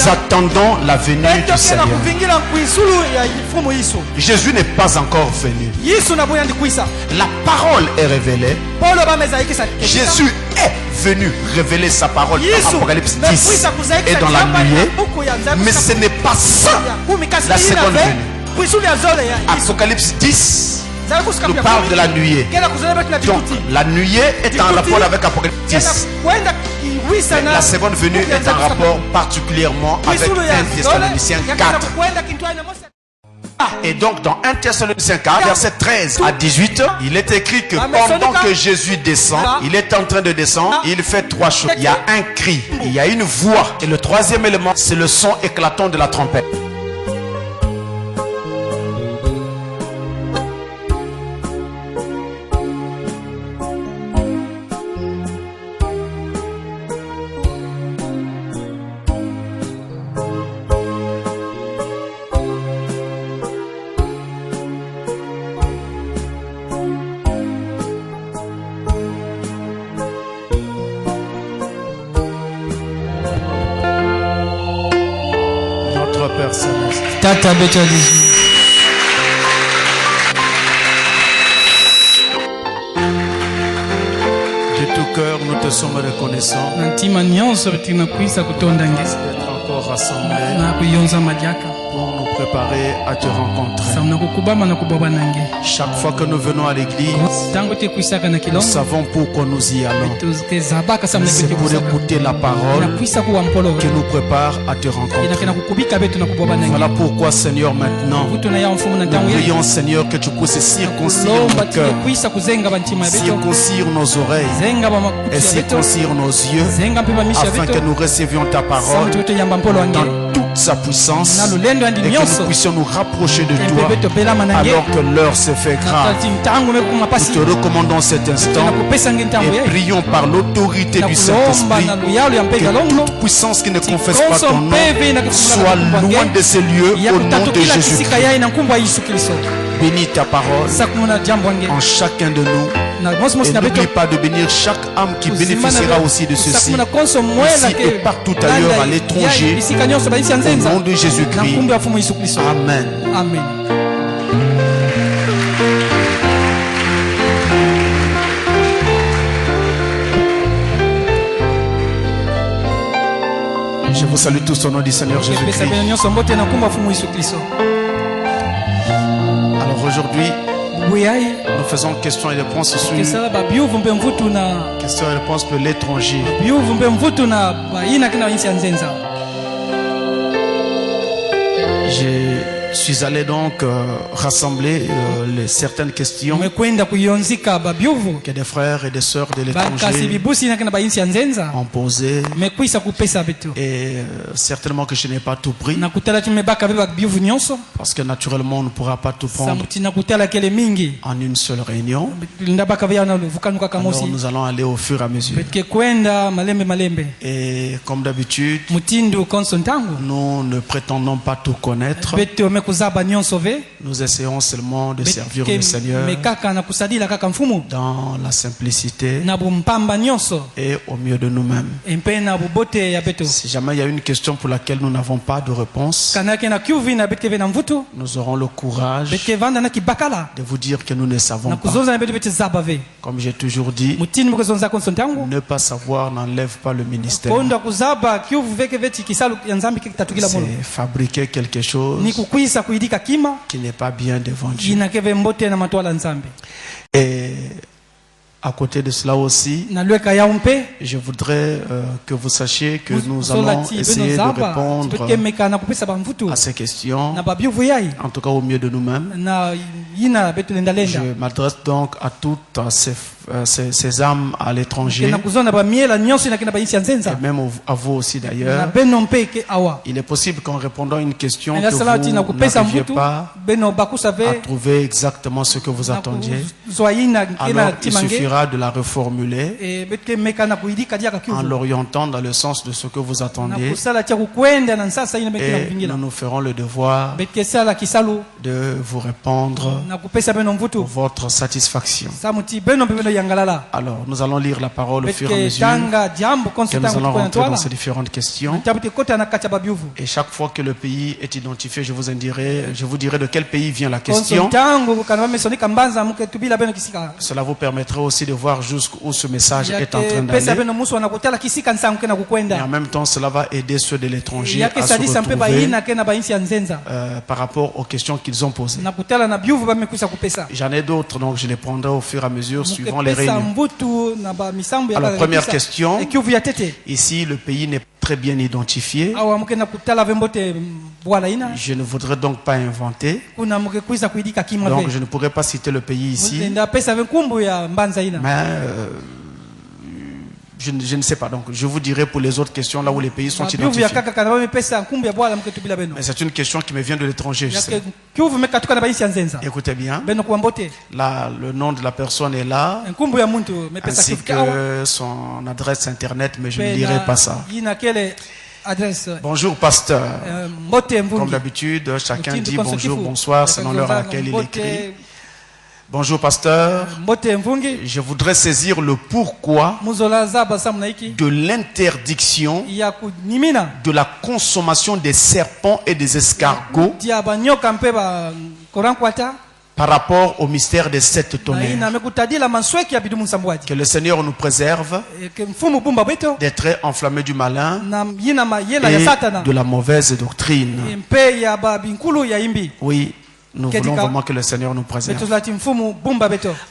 attendons la venue du Seigneur. Jésus n'est pas encore venu. La parole est révélée. Jésus est venu révéler sa parole dans Apocalypse 10 et dans la nuée. Mais ce n'est pas ça la seconde venue. Apocalypse 10 nous parle de la nuée. Donc la nuée est en rapport avec Apocalypse 10. Mais la seconde venue est en rapport particulièrement avec 1 Thessaloniciens 4. Et donc dans 1 Thessaloniciens 4, verset 13 à 18, il est écrit que pendant que Jésus descend, il est en train de descendre, il fait trois choses. Il y a un cri, il y a une voix, et le troisième élément, c'est le son éclatant de la trompette. Tata Betali. De tout cœur, nous te sommes reconnaissants d'être encore rassemblés pour nous préparer à te rencontrer. Chaque fois que nous venons à l'église, nous savons pourquoi nous y allons. C'est pour écouter la parole qui nous prépare à te rencontrer. Voilà pourquoi, Seigneur, maintenant, nous prions, Seigneur, que tu puisses circoncire nos cœurs, circoncire nos oreilles et circoncire nos yeux, afin que nous recevions ta parole dans toute sa puissance et que nous puissions nous rapprocher de toi alors que l'heure se fait grave. Nous te recommandons cet instant et prions par l'autorité du Saint-Esprit que toute puissance qui ne confesse pas ton nom soit loin de ces lieux au nom de Jésus-Christ. Bénis ta parole en chacun de nous. Et n'oublie pas de bénir chaque âme qui bénéficiera aussi de ceci, ici et partout ailleurs à l'étranger, au nom de Jésus-Christ. Amen. Amen. Je vous salue tous au nom du Seigneur Jésus-Christ. Alors aujourd'hui, nous faisons questions et réponses sur questions et réponses de l'étranger. Je suis allé donc rassembler certaines questions que des frères et des sœurs de l'étranger ont posées. Et certainement que je n'ai pas tout pris, parce que naturellement on ne pourra pas tout prendre en une seule réunion. Alors nous allons aller au fur et à mesure. Et comme d'habitude, nous ne prétendons pas tout connaître. Nous essayons seulement de servir le Seigneur dans la simplicité et au mieux de nous-mêmes. Si jamais il y a une question pour laquelle nous n'avons pas de réponse, nous aurons le courage de vous dire que nous ne savons pas. Comme j'ai toujours dit, ne pas savoir n'enlève pas le ministère. C'est fabriquer quelque chose qui n'est pas bien devant Dieu. Et à côté de cela aussi, je voudrais que vous sachiez que nous allons essayer de répondre à ces questions, en tout cas au mieux de nous-mêmes. Je m'adresse donc à toutes ces âmes à l'étranger, et même à vous aussi d'ailleurs. Il est possible qu'en répondant à une question que vous n'arriviez pas à trouver exactement ce que vous attendiez. Alors il suffira de la reformuler en l'orientant dans le sens de ce que vous attendiez, et nous nous ferons le devoir de vous répondre pour votre satisfaction. Alors, nous allons lire la parole au fur et à mesure que nous allons rentrer dans ces différentes questions. Et chaque fois que le pays est identifié, je vous dirai de quel pays vient la question. Cela vous permettra aussi de voir jusqu'où ce message est en train d'aller. Et en même temps, cela va aider ceux de l'étranger à se retrouver par rapport aux questions qu'ils ont posées. J'en ai d'autres, donc je les prendrai au fur et à mesure suivant les réunions. Alors, première question. Ici, le pays n'est pas très bien identifié. Je ne voudrais donc pas inventer. Donc, je ne pourrais pas citer le pays ici. Mais je ne sais pas. Donc, je vous dirai pour les autres questions là où les pays sont identifiés. Mais c'est une question qui me vient de l'étranger. Écoutez bien. Là, le nom de la personne est là, ainsi que son adresse internet, mais je ne dirai pas ça. Bonjour pasteur. Comme d'habitude, chacun dit bonjour, bonsoir selon l'heure à laquelle il écrit. Bonjour pasteur, je voudrais saisir le pourquoi de l'interdiction de la consommation des serpents et des escargots par rapport au mystère des 7 tonnerres. Que le Seigneur nous préserve des traits enflammés du malin et de la mauvaise doctrine. Oui. Nous voulons vraiment que le Seigneur nous préserve.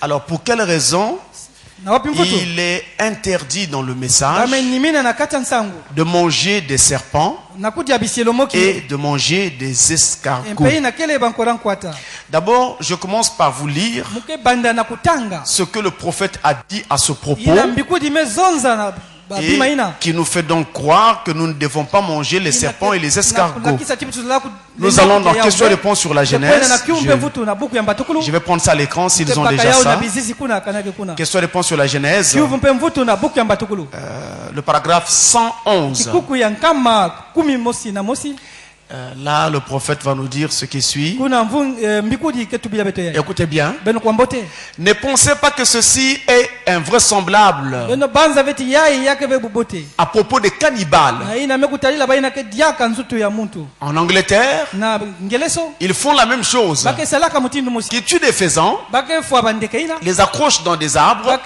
Alors, pour quelle raison il est interdit dans le message de manger des serpents et de manger des escargots? D'abord, je commence par vous lire ce que le prophète a dit à ce propos, et qui nous fait donc croire que nous ne devons pas manger les serpents et les escargots. Nous allons dans questions-réponses sur la Genèse. Je vais prendre ça à l'écran s'ils ont déjà ça. Questions-réponses sur la Genèse. Le paragraphe 111. Là, le prophète va nous dire ce qui suit. Écoutez bien. Ne pensez pas que ceci est invraisemblable à propos des cannibales. En Angleterre, ils font la même chose. Qui tuent des faisans, les accrochent dans des arbres,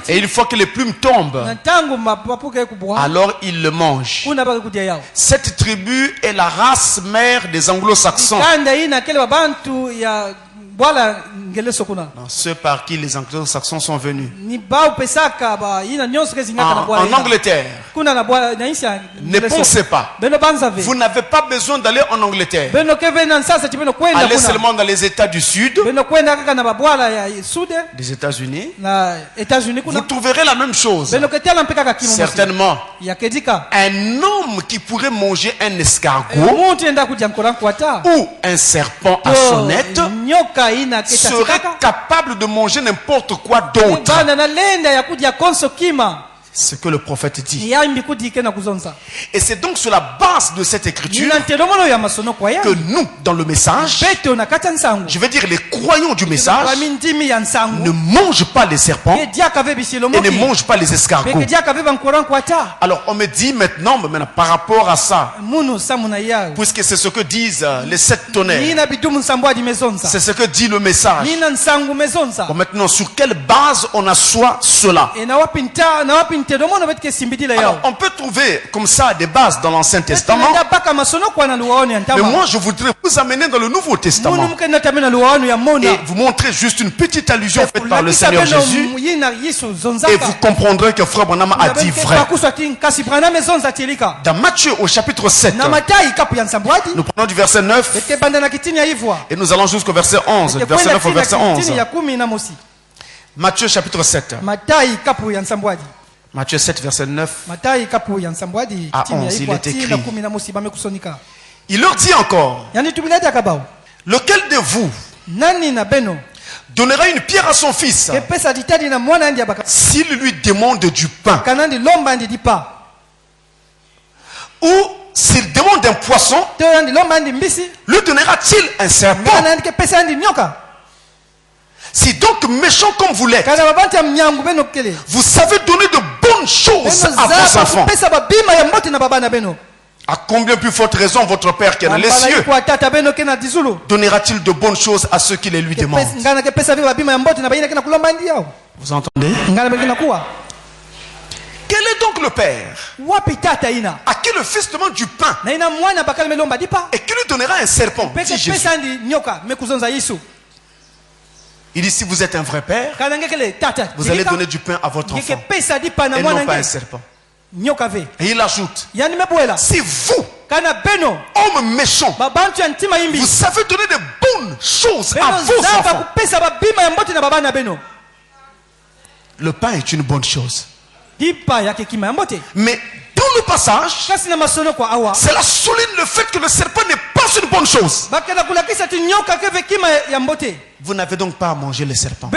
et une fois que les plumes tombent, alors ils le mangent. Cette tribu est la race mère des anglo-saxons. Ceux par qui les anglo-saxons sont venus. En Angleterre, ne pensez pas. Vous n'avez pas besoin d'aller en Angleterre. Allez seulement dans les États du Sud, des États-Unis. Vous trouverez la même chose. Certainement, un homme qui pourrait manger un escargot ou un serpent à sonnette serait capable de manger n'importe quoi d'autre. Ce que le prophète dit. Et c'est donc sur la base de cette écriture que nous, dans le message, je veux dire les croyants du message, ne mangent pas les serpents et ne mangent pas les escargots. Alors on me dit maintenant par rapport à ça, puisque c'est ce que disent les 7 tonnerres, c'est ce que dit le message. Bon, maintenant, sur quelle base on assoit cela? Alors, on peut trouver comme ça des bases dans l'Ancien Testament, mais moi je voudrais vous amener dans le Nouveau Testament et vous montrer juste une petite allusion faite par le Seigneur Jésus, et vous comprendrez que Frère Branham a dit vrai. Dans Matthieu au chapitre 7, nous prenons du verset 9 et nous allons jusqu'au verset 11, verset 9 au verset 11. Matthieu chapitre 7. Matthieu 7, verset 9 à 11, il est écrit. Il leur dit encore, lequel de vous donnera une pierre à son fils s'il lui demande du pain? Ou s'il demande un poisson, lui donnera-t-il un serpent? Si donc méchant comme vous l'êtes, vous savez donner de bonnes choses à vos enfants, à combien plus forte raison votre Père qui est dans les cieux donnera-t-il de bonnes choses à ceux qui les lui demandent? Vous entendez? Quel est donc le Père à qui le Fils demande du pain et qui lui donnera un serpent, dit Jésus. Il dit, si vous êtes un vrai Père, vous allez donner du pain à votre enfant et non pas un serpent. Et il ajoute, si vous, homme méchant, vous savez donner de bonnes choses à vos enfants, le pain est une bonne chose. Mais dans le passage, cela souligne le fait que le serpent n'est pas une bonne chose. Vous n'avez donc pas à manger les serpents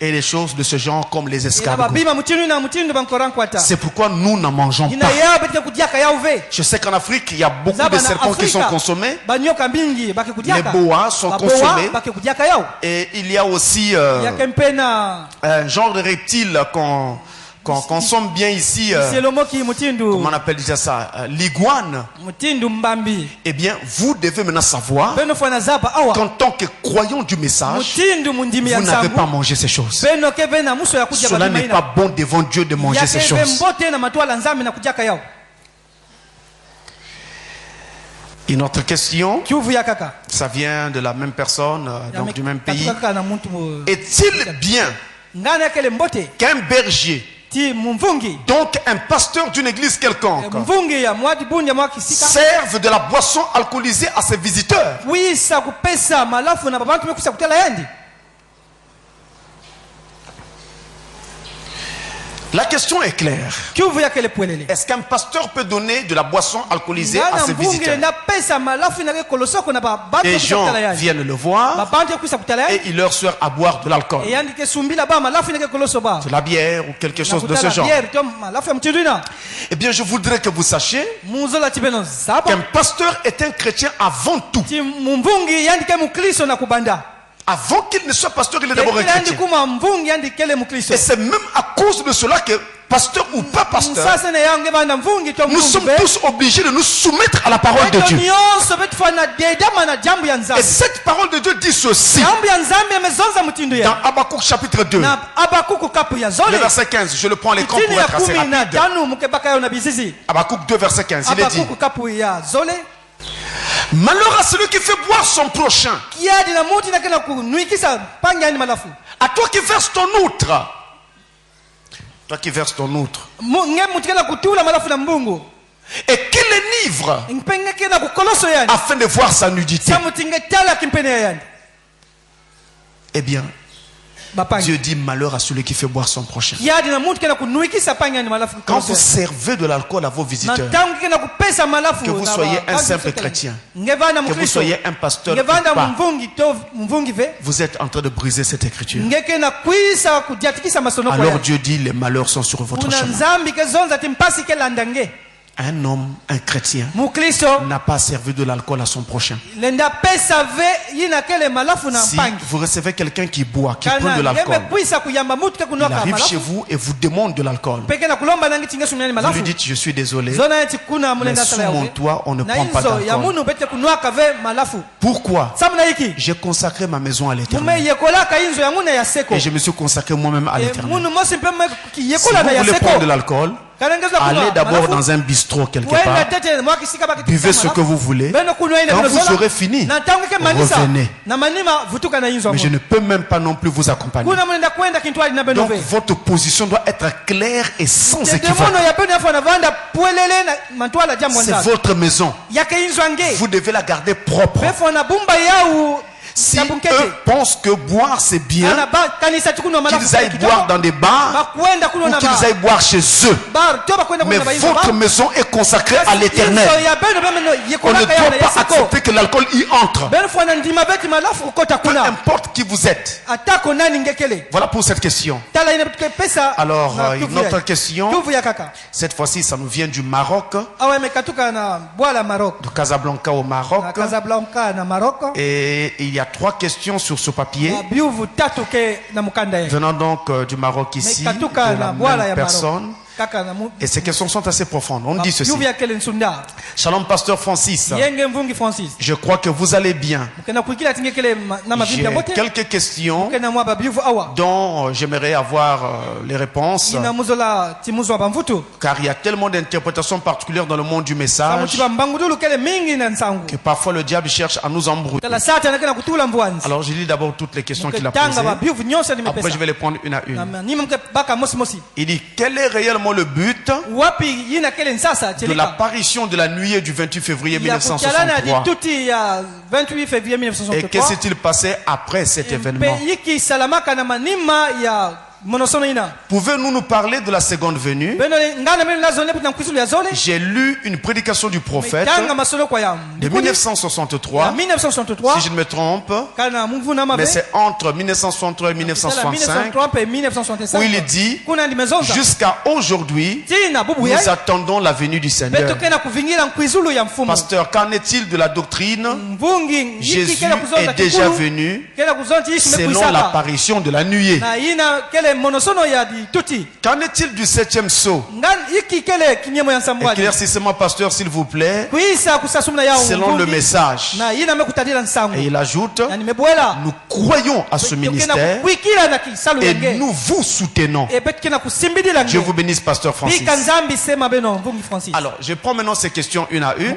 et les choses de ce genre comme les escargots. C'est pourquoi nous n'en mangeons pas. Je sais qu'en Afrique, il y a beaucoup de serpents qui sont consommés. Les boas sont consommés. Et il y a aussi un genre de reptile qu'on consomme bien ici. Comment on appelle déjà ça? L'iguane. Eh bien, vous devez maintenant savoir qu'en tant que croyant du message, vous n'avez pas mangé ces choses. Cela n'est pas bon devant Dieu de manger ces choses. Une autre question, ça vient de la même personne, donc du même pays. Est-il bien qu'un berger, donc un pasteur d'une église quelconque, serve de la boisson alcoolisée à ses visiteurs? La question est claire. Est-ce qu'un pasteur peut donner de la boisson alcoolisée à ses visiteurs? Des gens viennent le voir et il leur sert à boire de l'alcool, de la bière ou quelque chose de ce genre. Eh bien, je voudrais que vous sachiez qu'un pasteur est un chrétien avant tout. Avant qu'il ne soit pasteur, il est d'abord un chrétien. Et c'est même à cause de cela que, pasteur ou pas pasteur, nous sommes tous obligés de nous soumettre à la parole de Dieu. Et cette parole de Dieu dit ceci. Dans Habakkuk chapitre 2, le verset 15, je le prends à l'écran pour être assez rapide. Habakkuk 2, verset 15, il est dit: malheur à celui qui fait boire son prochain, à toi qui verses ton outre. Toi qui verses ton outre. Et qui l'enivre afin de voir sa nudité. Eh bien, Dieu dit malheur à celui qui fait boire son prochain. Quand vous servez de l'alcool à vos visiteurs, que vous soyez un simple chrétien, que vous soyez un pasteur ou pas, vous êtes en train de briser cette écriture. Alors Dieu dit les malheurs sont sur votre chemin. Un homme, un chrétien, n'a pas servi de l'alcool à son prochain. Si vous recevez quelqu'un qui boit, qui prend de l'alcool, il arrive chez vous et vous demande de l'alcool. Vous lui dites: je suis désolé, mais sous mon toit, on ne prend pas d'alcool. Pourquoi? J'ai consacré ma maison à l'Éternel. Et je me suis consacré moi-même à l'Éternel. Si vous voulez prendre de l'alcool, allez d'abord dans un bistrot quelque part, buvez ce que vous voulez. Quand vous aurez fini, revenez. Mais je ne peux même pas non plus vous accompagner. Donc votre position doit être claire et sans équivoque. C'est votre maison. Vous devez la garder propre. Si eux pensent que boire c'est bien, qu'ils aillent boire dans des bars ou qu'ils aillent boire chez eux. Mais votre maison est consacrée à l'Éternel. On ne doit pas accepter que l'alcool y entre. Peu importe qui vous êtes. Voilà pour cette question. Alors, une autre question. Cette fois-ci, ça nous vient du Maroc. De Casablanca au Maroc. Et il y y a 3 questions sur ce papier. Venant donc du Maroc ici, de la même personne. Et ces questions sont assez profondes. On dit ceci. Shalom, pasteur Francis. Je crois que vous allez bien. J'ai quelques questions dont j'aimerais avoir les réponses. Car il y a tellement d'interprétations particulières dans le monde du message que parfois le diable cherche à nous embrouiller. Alors je lis d'abord toutes les questions qu'il a posées. Après je vais les prendre une à une. Il dit, quel est réellement le but de l'apparition de la nuée du 28 février 1963 et qu'est-ce qui s'est passé après cet événement? Pouvez-nous nous parler de la seconde venue? J'ai lu une prédication du prophète de 1963, si je ne me trompe, mais c'est entre 1963 et 1965, où il dit, jusqu'à aujourd'hui, nous attendons la venue du Seigneur. Pasteur, qu'en est-il de la doctrine? Jésus est déjà venu selon l'apparition de la nuée. Qu'en est-il du 7e sceau? Éclaircissez-moi, pasteur, s'il vous plaît, selon le message. Et il ajoute, nous croyons à ce ministère et nous vous soutenons. Dieu vous bénisse, pasteur Francis. Alors, je prends maintenant ces questions une à une.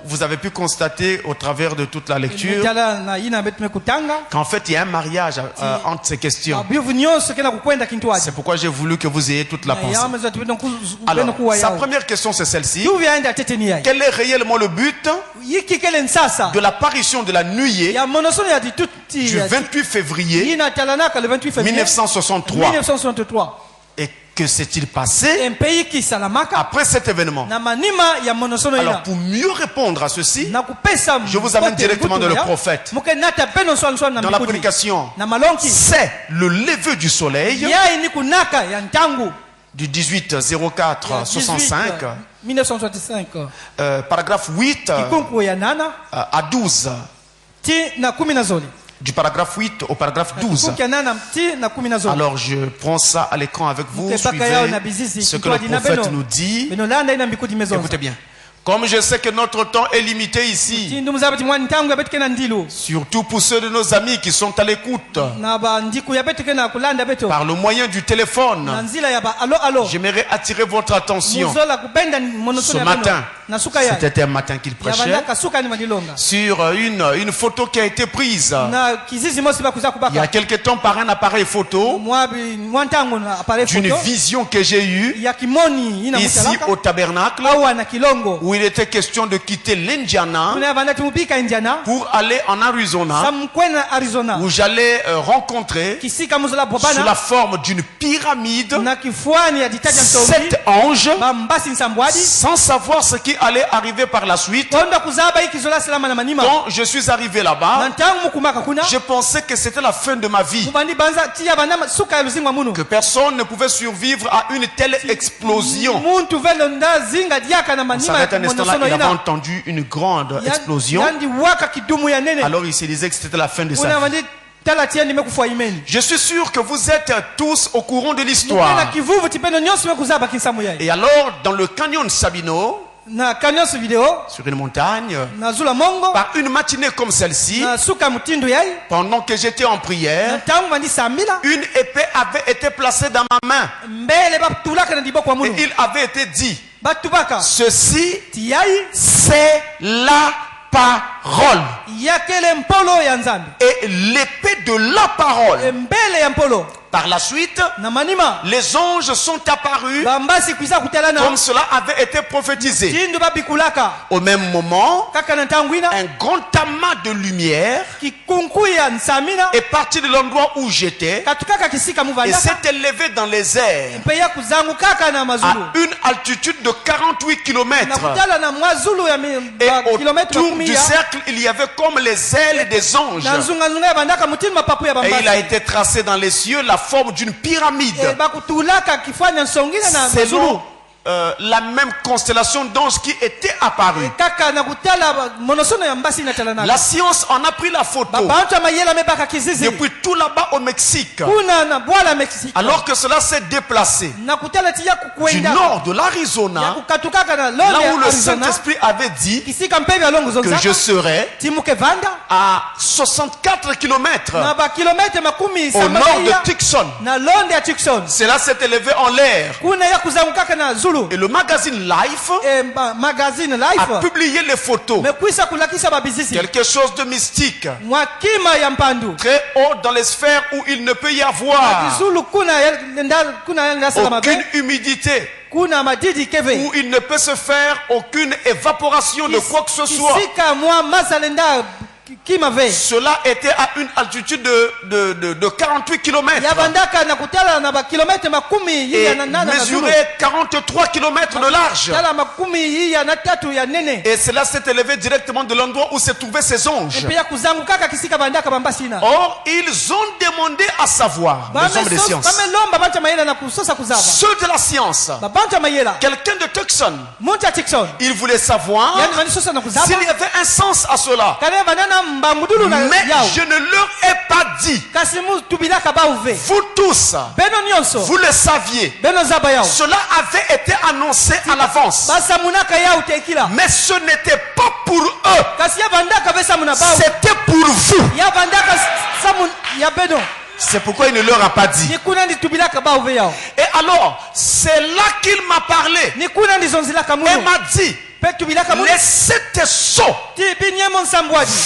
Vous avez pu constater au travers de toute la lecture qu'en fait, il y a un mariage entre ces questions. C'est pourquoi j'ai voulu que vous ayez toute la pensée. Alors, sa première question, c'est celle-ci. Quel est réellement le but de l'apparition de la nuée du 28 février 1963? Et que s'est-il passé après cet événement? Alors, pour mieux répondre à ceci, je vous amène directement dans le prophète. Dans la prédication, c'est le lever du soleil du 18-04-65, paragraphe 8 à 12. Du paragraphe 8 au paragraphe 12. Alors je prends ça à l'écran avec vous. Suivez ce que le prophète nous dit. Écoutez bien. Comme je sais que notre temps est limité ici, surtout pour ceux de nos amis qui sont à l'écoute, par le moyen du téléphone, j'aimerais attirer votre attention. Ce matin, c'était un matin qu'il prêchait, sur une photo qui a été prise il y a quelque temps par un appareil photo d'une vision que j'ai eue ici au tabernacle, où il était question de quitter l'Indiana pour aller en Arizona, où j'allais rencontrer sous la forme d'une pyramide 7 anges, sans savoir ce qui allait arriver par la suite. Quand je suis arrivé là-bas, je pensais que c'était la fin de ma vie, que personne ne pouvait survivre à une telle explosion. Un instant là, il avait entendu une grande explosion. Alors il se disait que c'était la fin de sa vie. Je suis sûr que vous êtes tous au courant de l'histoire. Et alors, dans le canyon Sabino, sur une montagne, par une matinée comme celle-ci, pendant que j'étais en prière, une épée avait été placée dans ma main. Et il avait été dit, ceci, c'est la parole. Et l'épée de la parole. Par la suite, les anges sont apparus comme cela avait été prophétisé. Au même moment, un grand amas de lumière est parti de l'endroit où j'étais et s'est élevé dans les airs à une altitude de 48 km. Et autour du cercle, il y avait comme les ailes des anges. Et il a été tracé dans les cieux la forme d'une pyramide, selon la même constellation d'anges qui était apparue. La science en a pris la photo. Depuis tout là-bas au Mexique. Alors que cela s'est déplacé du nord de l'Arizona, là où le Saint-Esprit avait dit que je serais à 64 km au nord de Tucson. Cela s'est élevé en l'air. Et le magazine Life a publié les photos. Quelque chose de mystique. Très haut dans les sphères où il ne peut y avoir aucune humidité. Où il ne peut se faire aucune évaporation de quoi que ce soit. Cela était à une altitude de 48 km. Et mesurait 43 km de large. Et cela s'est élevé directement de l'endroit où se trouvaient ces anges. Or, ils ont demandé à savoir, les hommes de science, ceux de la science, quelqu'un de Tucson, il voulait savoir s'il y avait un sens à cela. Mais je ne leur ai pas dit. Vous tous, vous le saviez. Cela avait été annoncé à l'avance. Mais ce n'était pas pour eux. C'était pour vous. C'est pourquoi il ne leur a pas dit. Et alors, c'est là qu'il m'a parlé. Et m'a dit, les 7 sceaux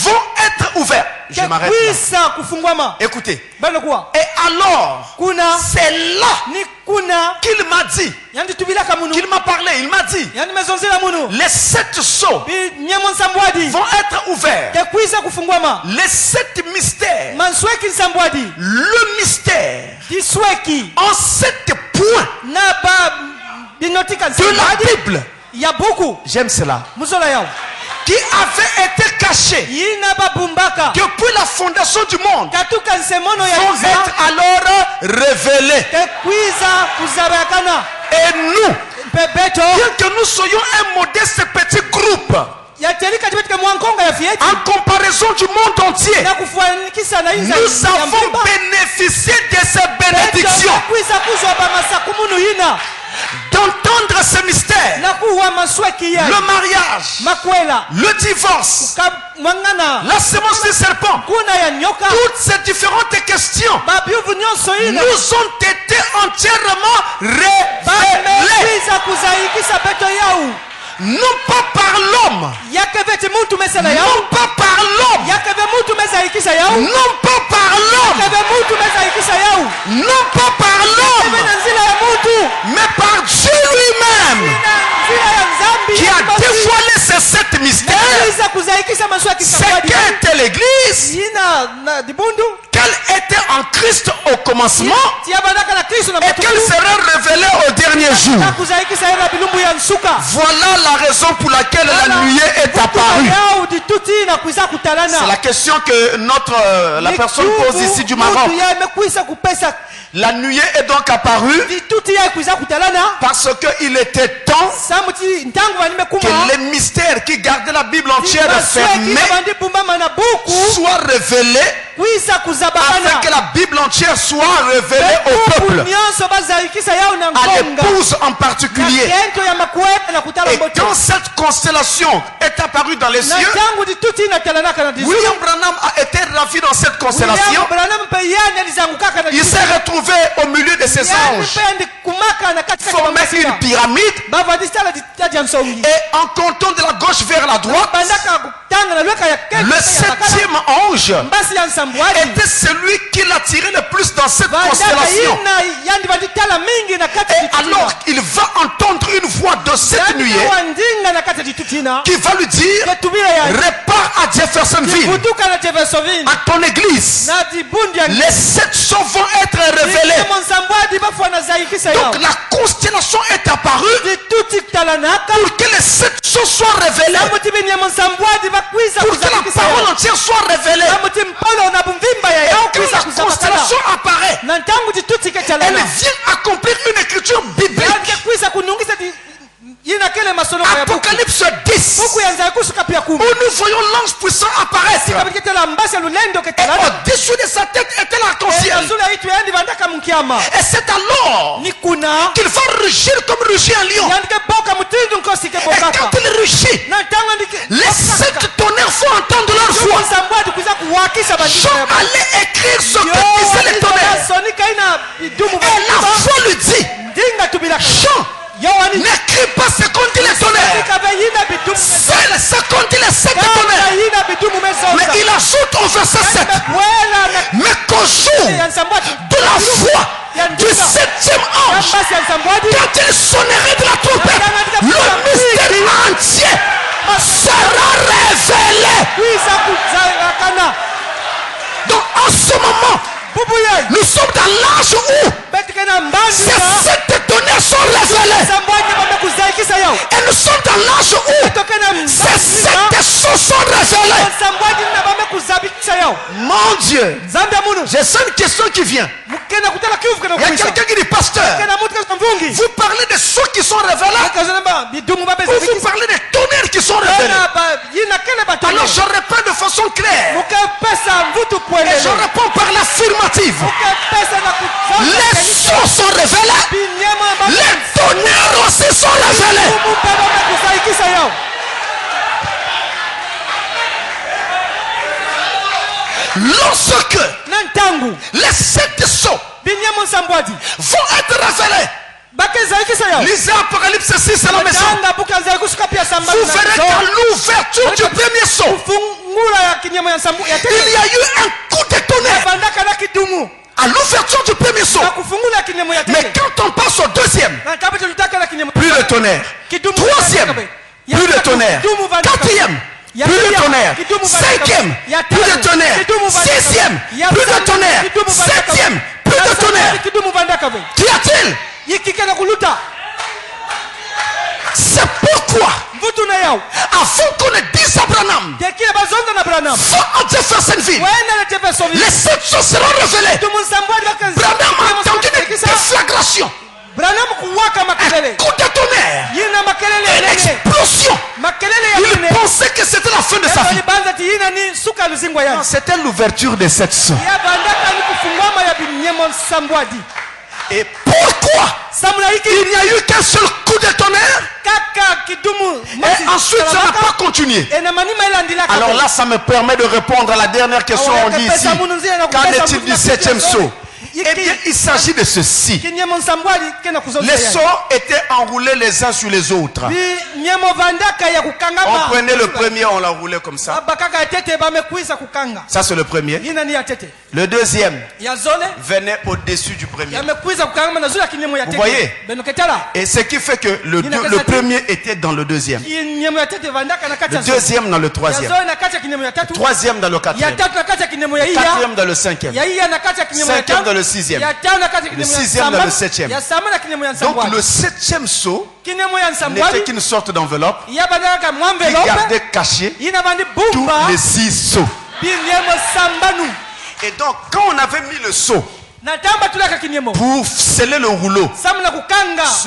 vont être ouverts. Je m'arrête là. Écoutez. Et alors, c'est là qu'il m'a dit, qu'il m'a parlé, il m'a dit, les 7 sceaux vont être ouverts. Les 7 mystères, le mystère en 7 points de la Bible. Il y a beaucoup. J'aime cela. Qui avait été caché depuis la fondation du monde vont être alors révélés. Et nous, bien que nous soyons un modeste petit groupe, en comparaison du monde entier, nous avons bénéficié de ces bénédictions. D'entendre ce mystère, le mariage, le divorce, la sémence du serpent, toutes ces différentes questions nous ont été entièrement révélées. Non pas par l'homme, non pas par l'homme, non pas par l'homme, non pas par l'homme, mais par Dieu lui-même, qui a dévoilé ces 7 mystères. C'est qu'était l'Église, qu'elle était en Christ au commencement et qu'elle sera révélée au dernier jour. Voilà la raison pour laquelle la nuée est apparue. C'est la question que la personne pose ici du Maroc. La nuée est donc apparue parce qu'il était temps que les mystères qui gardaient la Bible entière fermée soient révélés, afin que la Bible entière soit révélée au peuple, à l'épouse en particulier. Et quand cette constellation est apparue dans les cieux, William Branham a été ravi dans cette constellation. Il s'est retrouvé au milieu de ces anges, formé une pyramide, et en comptant de la gauche vers la droite, le 7e ange était celui qui l'attirait le plus dans cette constellation. Et alors il va entendre une voix de cette nuée qui va lui dire: repars à Jeffersonville, à ton église. Les 7 sceaux vont être révélés. Donc la constellation est apparue pour que les 7 sceaux soient révélés, pour que la parole entière soit révélée. Et quand la constellation apparaît, elle vient accomplir une écriture biblique. Apocalypse 10, où nous voyons l'ange puissant apparaître. Et au-dessus de sa tête était l'arc-en-ciel. Et c'est alors qu'il va rugir comme rugit un lion. Et quand il rugit, les 7 tonnerres font entendre leur voix. Jean allait écrire ce que disaient les tonnerres. Et la voix lui dit, Jean, n'écris pas ce qu'on dit les tonnerres. C'est ce qu'on dit les 7 tonnerres. Mais il ajoute au verset 7, mais qu'au jour de la voix du 7e ange, quand il sonnerait de la trompette, le mystère entier sera révélé. Donc en ce moment, nous sommes dans l'âge où ces 7 tonnerres sont révélés. Et nous sommes dans l'âge où ces 7 choses sont révélées. Mon Dieu, j'ai 5 questions qui viennent. Il y a quelqu'un qui dit, pasteur, vous parlez des choses qui sont révélées ou vous parlez des tonnerres qui sont révélés? Alors je réponds de façon claire et je réponds par l'affirmative. Les choses sont révélées, les tonnerres aussi sont révélés. Lorsque les 7 sceaux vont être révélés, lisez Apocalypse 6 à la maison. Vous verrez qu'à l'ouverture du premier sceau, il y a eu un coup de tonnerre. À l'ouverture du premier sceau. Mais quand on passe au deuxième, plus de tonnerre. Troisième, plus de tonnerre. Quatrième, plus de tonnerre. Cinquième, plus de tonnerre. Sixième, plus de tonnerre. Septième, plus de tonnerre. Qu'y a-t-il? C'est pourquoi, avant qu'on ne dise à Branham, va à Jeffersonville, les 7 choses seront révélées. Branham a entendu des déflagrations, un coup de tonnerre, une explosion. Il pensait que c'était la fin de sa vie. Non, c'était l'ouverture des 7 sceaux. Et pourquoi il n'y a eu qu'un seul coup de tonnerre? Et ensuite ça n'a pas continué. Alors là ça me permet de répondre à la dernière question. On dit ici, qu'en est-il du 7e sceau? Eh bien, il s'agit de ceci. Les sceaux étaient enroulés les uns sur les autres. On prenait le premier, on l'enroulait comme ça. Ça c'est le premier. Le deuxième venait au-dessus du premier. Vous voyez? Et ce qui fait que le premier était dans le deuxième. Le deuxième dans le troisième. Le troisième dans le quatrième. Le quatrième dans le cinquième. Cinquième dans le sixième. Le sixième dans le septième. Donc le 7e sceau n'était qu'une sorte d'enveloppe qui gardait caché tous les 6 sceaux. Et donc quand on avait mis le sceau pour sceller le rouleau,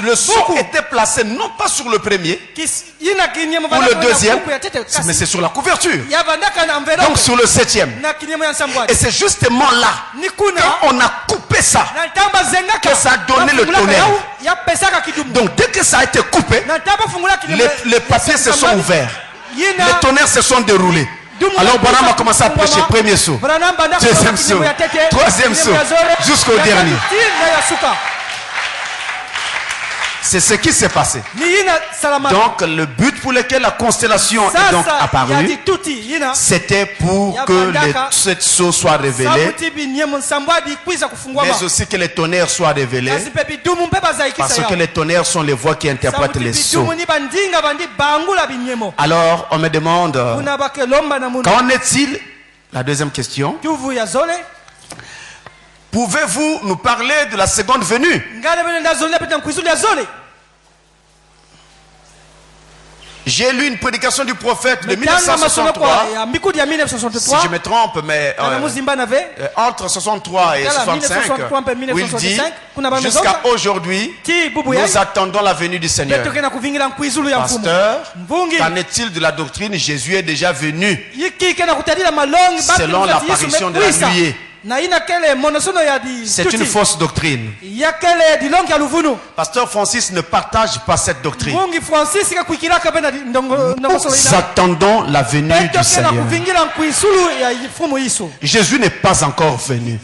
le sceau était placé non pas sur le premier ou le deuxième, mais c'est sur la couverture. Donc sur le 7e. Et c'est justement là, quand on a coupé ça, que ça a donné le tonnerre. Donc dès que ça a été coupé, les papiers se sont ouverts, les tonnerres se sont déroulés. Alors Branham a commencé à prêcher. Premier saut, deuxième saut, troisième saut, jusqu'au dernier. C'est ce qui s'est passé. Donc le but pour lequel la constellation est donc apparue, c'était pour que les 7 sceaux soient révélés, mais aussi que les tonnerres soient révélés, parce que les tonnerres sont les voix qui interprètent les sceaux. Alors on me demande, qu'en est-il? La deuxième question. Pouvez-vous nous parler de la seconde venue? J'ai lu une prédication du prophète de 1963. Si je me trompe, mais entre 63 et 65, où il dit, jusqu'à aujourd'hui, nous attendons la venue du Seigneur. Pasteur, qu'en est-il de la doctrine? Jésus est déjà venu selon l'apparition de la nuée. C'est une fausse doctrine. Pasteur Francis ne partage pas cette doctrine. Nous attendons la venue du Seigneur. Jésus n'est pas encore venu.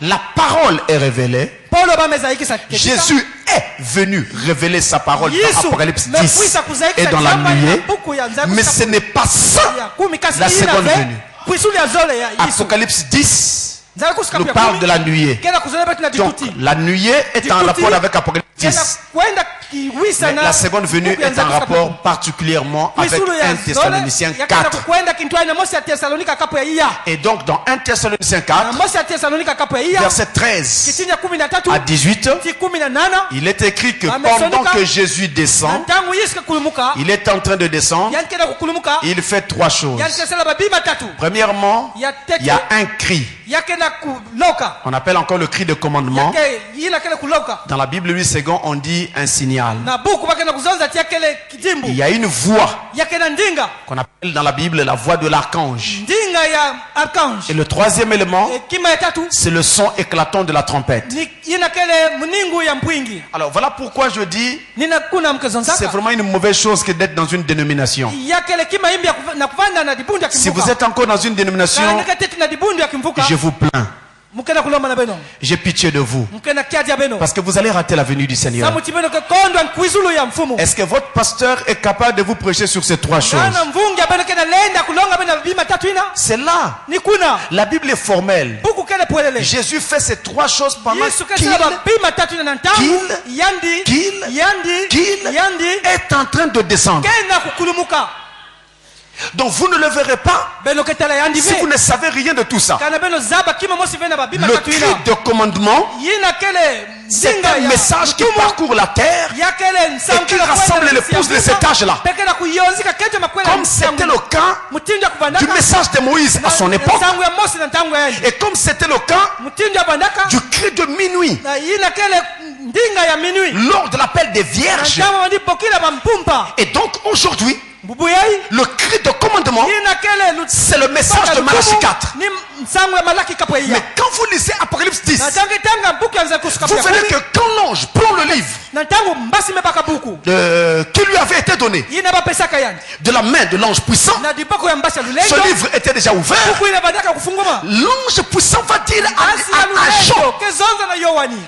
La parole est révélée. Jésus est venu révéler sa parole dans Apocalypse 10 et dans la nuée. Mais ce n'est pas ça la seconde venue. Apocalypse 10 nous parle de la nuée. Donc la nuée est en rapport avec Apocalypse 10. Mais la seconde venue est en rapport particulièrement avec 1 Thessaloniciens 4. Et donc dans 1 Thessaloniciens 4, verset 13 à 18, il est écrit que pendant que Jésus descend, il est en train de descendre, il fait trois choses. Premièrement, il y a un cri. On appelle encore le cri de commandement. Dans la Bible 8 secondes, on dit un signal. Il y a une voix qu'on appelle dans la Bible la voix de l'archange. Et le troisième élément, c'est le son éclatant de la trompette. Alors voilà pourquoi je dis, c'est vraiment une mauvaise chose que d'être dans une dénomination. Si vous êtes encore dans une dénomination, je vous plains. J'ai pitié de vous. Parce que vous allez rater la venue du Seigneur. Est-ce que votre pasteur est capable de vous prêcher sur ces trois choses? C'est là. La Bible est formelle. Jésus fait ces trois choses pendant qu'il est en train de descendre. Donc vous ne le verrez pas si vous ne savez rien de tout ça. Le cri de commandement, c'est un message qui parcourt la terre et qui rassemble les pouces de cet âge-là. Comme c'était le cas du message de Moïse à son époque. Et comme c'était le cas du cri de minuit lors de l'appel des vierges. Et donc aujourd'hui, le cri de commandement, c'est le message de Malachie 4. Mais quand vous lisez Apocalypse 10, vous verrez que quand l'ange prend le livre qui lui avait été donné de la main de l'ange puissant, ce livre était déjà ouvert. L'ange puissant va dire à Jean,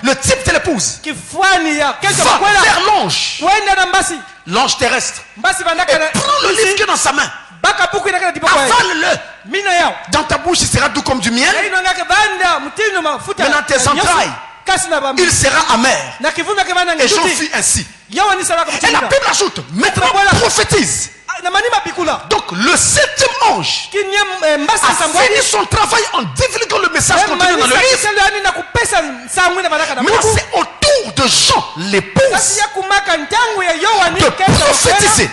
le type de l'épouse, va vers l'ange, l'ange terrestre, et prends le livre qui est dans sa main. Avale-le. Dans ta bouche, il sera doux comme du miel. Mais dans tes entrailles, il sera amer. Et Jean fit ainsi. Et la Bible ajoute, maintenant prophétise. Donc le septième ange a fini son travail en divulguant le message contenu dans le livre. Maintenant c'est au tour de Jean l'épouse de prophétiser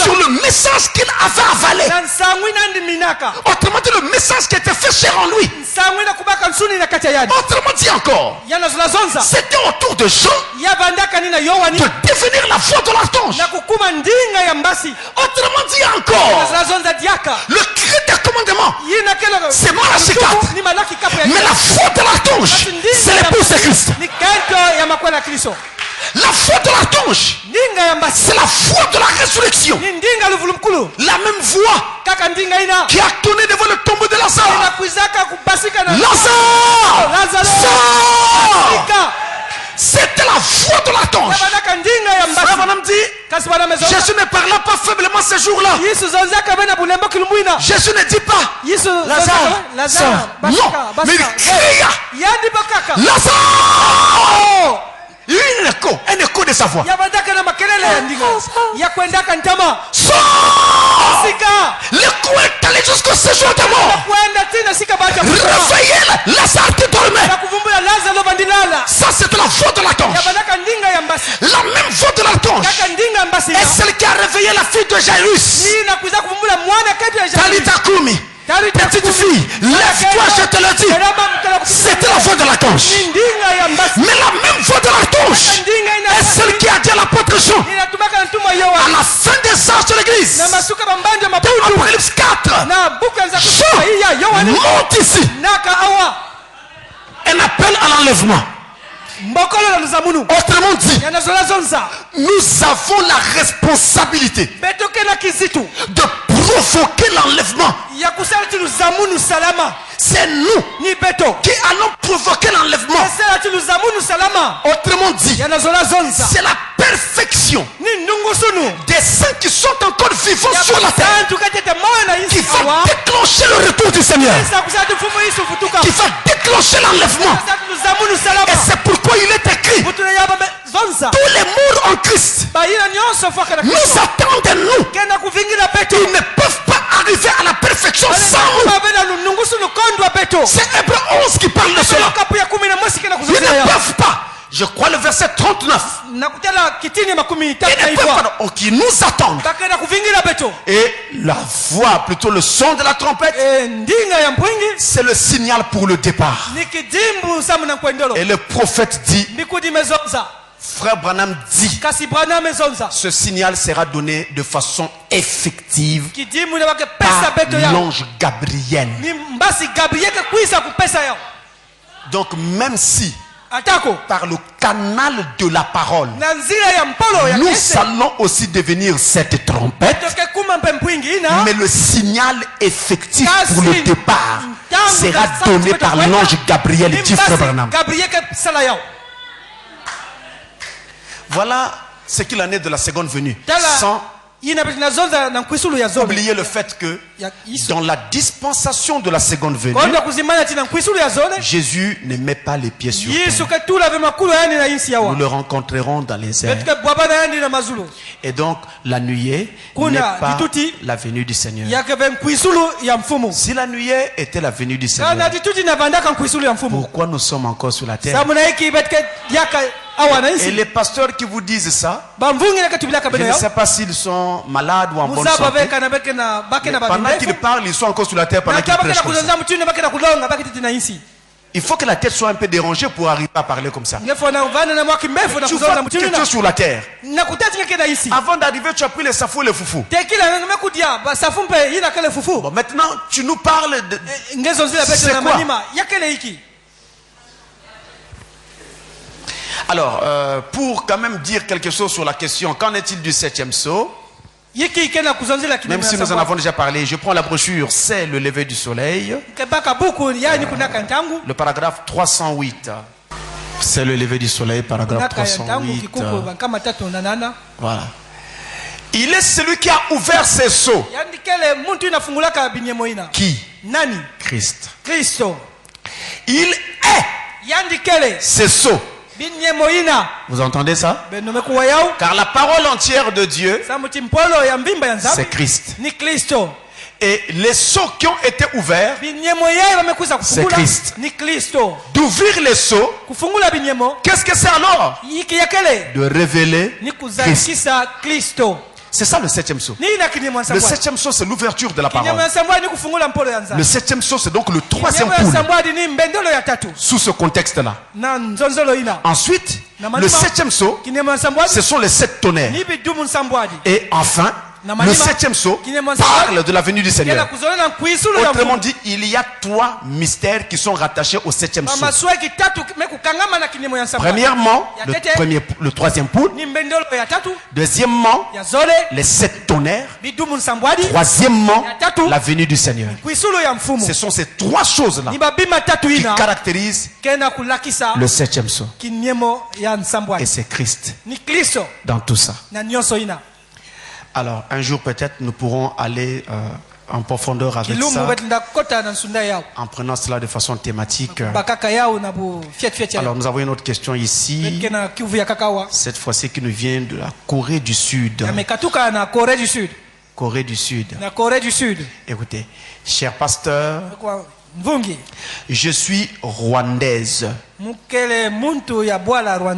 sur le message qu'il avait avalé. Autrement dit, le message qui était fait cher en lui. Autrement dit encore, c'était au tour de Jean de définir la voix de l'archange. Autrement dit encore, le cri de commandement, c'est Malachie 4. Mais la voix de l'archange, c'est l'épouse de Christ. La foi de l'archange, c'est la foi de la résurrection. La même voix qui a tourné devant le tombeau de Lazare. Lazare, sors! C'était la foi de l'archange. Jésus ne parla pas faiblement ce jour-là. Jésus ne dit pas Lazare, sors. Non, mais il cria Lazare. Un écho de sa voix. Sors! L'écho est allé jusqu'au séjour de mort. Réveillez Lazare qui dormait. Ça c'était la voix de l'archange. La même voix de l'archange est celle qui a réveillé Salumi, petite fille, lève-toi, je te le dis. C'était la voix de l'archange. Mais la même voix de l'archange est celle qui a dit à l'apôtre Jean à la fin des âges de l'église. Apocalypse 4. Jean monte ici. Un appel à l'enlèvement. Autrement dit, nous avons la responsabilité de provoquer l'enlèvement. C'est nous qui allons provoquer l'enlèvement. Autrement dit, c'est la perfection des saints qui sont encore vivants sur la terre qui va déclencher le retour du Seigneur, qui va déclencher l'enlèvement. Et c'est pourquoi il est écrit: tous les morts en Christ nous attendent de nous. Ils ne peuvent pas arriver à la perfection sans nous. C'est Hébreu 11 qui parle de cela. Ils ne peuvent pas. Je crois le verset 39. Ils ne peuvent pas. Donc ils nous attendent. Et la voix, plutôt le son de la trompette, c'est le signal pour le départ. Et le prophète dit, Frère Branham dit, ce signal sera donné de façon effective par l'ange Gabriel. Donc même si par le canal de la parole nous allons aussi devenir cette trompette, mais le signal effectif pour le départ sera donné par l'ange Gabriel, dit Frère Branham. Voilà ce qu'il en est de la seconde venue. Sans oublier le fait que dans la dispensation de la seconde venue, Jésus ne met pas les pieds sur terre. Nous le rencontrerons dans les airs. Et donc la nuée n'est pas la venue du Seigneur. Si la nuée était la venue du Seigneur, pourquoi nous sommes encore sur la terre? Et les pasteurs qui vous disent ça, je ne sais pas s'ils sont malades ou en bonne santé, mais pendant qu'ils parlent, ils sont encore sur la terre pendant qu'ils prêchent comme ça. Il faut que la tête soit un peu dérangée pour arriver à parler comme ça. Tu vois quelque chose sur la terre. Avant d'arriver, tu as pris les safou et les foufou. Bon, maintenant, tu nous parles de... C'est quoi? Alors, pour quand même dire quelque chose sur la question, qu'en est-il du 7e sceau? Même si nous en avons déjà parlé, je prends la brochure, c'est le lever du soleil. Le paragraphe 308. C'est le lever du soleil, paragraphe 308. Voilà. Il est celui qui a ouvert ses sceaux. Qui? Christ. Il est ses sceaux. Vous entendez ça? Car la parole entière de Dieu, c'est Christ. Et les sceaux qui ont été ouverts, c'est Christ. D'ouvrir les sceaux, qu'est-ce que c'est alors? De révéler Christ. C'est ça le 7e sceau. Le 7e sceau, c'est l'ouverture de la parole. Le 7e sceau, c'est donc le 3e poule. Sous ce contexte-là. Ensuite, le 7e sceau, ce sont les 7 tonnerres. Et enfin, le 7e sceau parle de la venue du Seigneur. Autrement dit, il y a 3 mystères qui sont rattachés au 7e sceau. Premièrement, le 3e poule. Deuxièmement, les 7 tonnerres. Troisièmement, la venue du Seigneur. Ce sont ces 3 choses-là qui caractérisent le 7e sceau. Et c'est Christ dans tout ça. Alors, un jour peut-être nous pourrons aller en profondeur avec ça, en prenant cela de façon thématique. Alors, nous avons une autre question ici, cette fois-ci qui nous vient de la Corée du Sud. Corée du Sud. Écoutez, cher pasteur, Je suis rwandaise.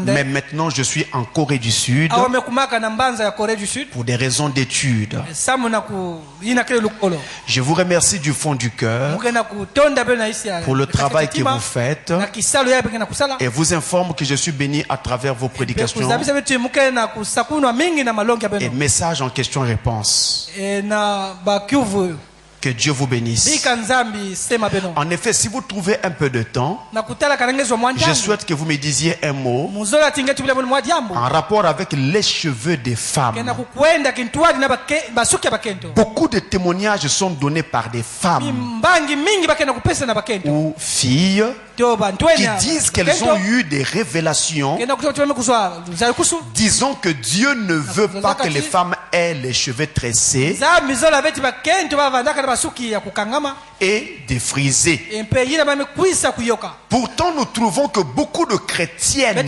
Mais maintenant je suis en Corée du Sud pour des raisons d'études. Je vous remercie du fond du cœur pour le travail que vous faites et vous informe que je suis béni à travers vos prédications et messages en question-réponse. Que Dieu vous bénisse. En effet, si vous trouvez un peu de temps, je souhaite que vous me disiez un mot en rapport avec les cheveux des femmes. Beaucoup de témoignages sont donnés par des femmes ou filles qui disent qu'elles ont eu des révélations disant que Dieu ne veut pas que les femmes aient les cheveux tressés et défrisés. Pourtant, nous trouvons que beaucoup de chrétiennes au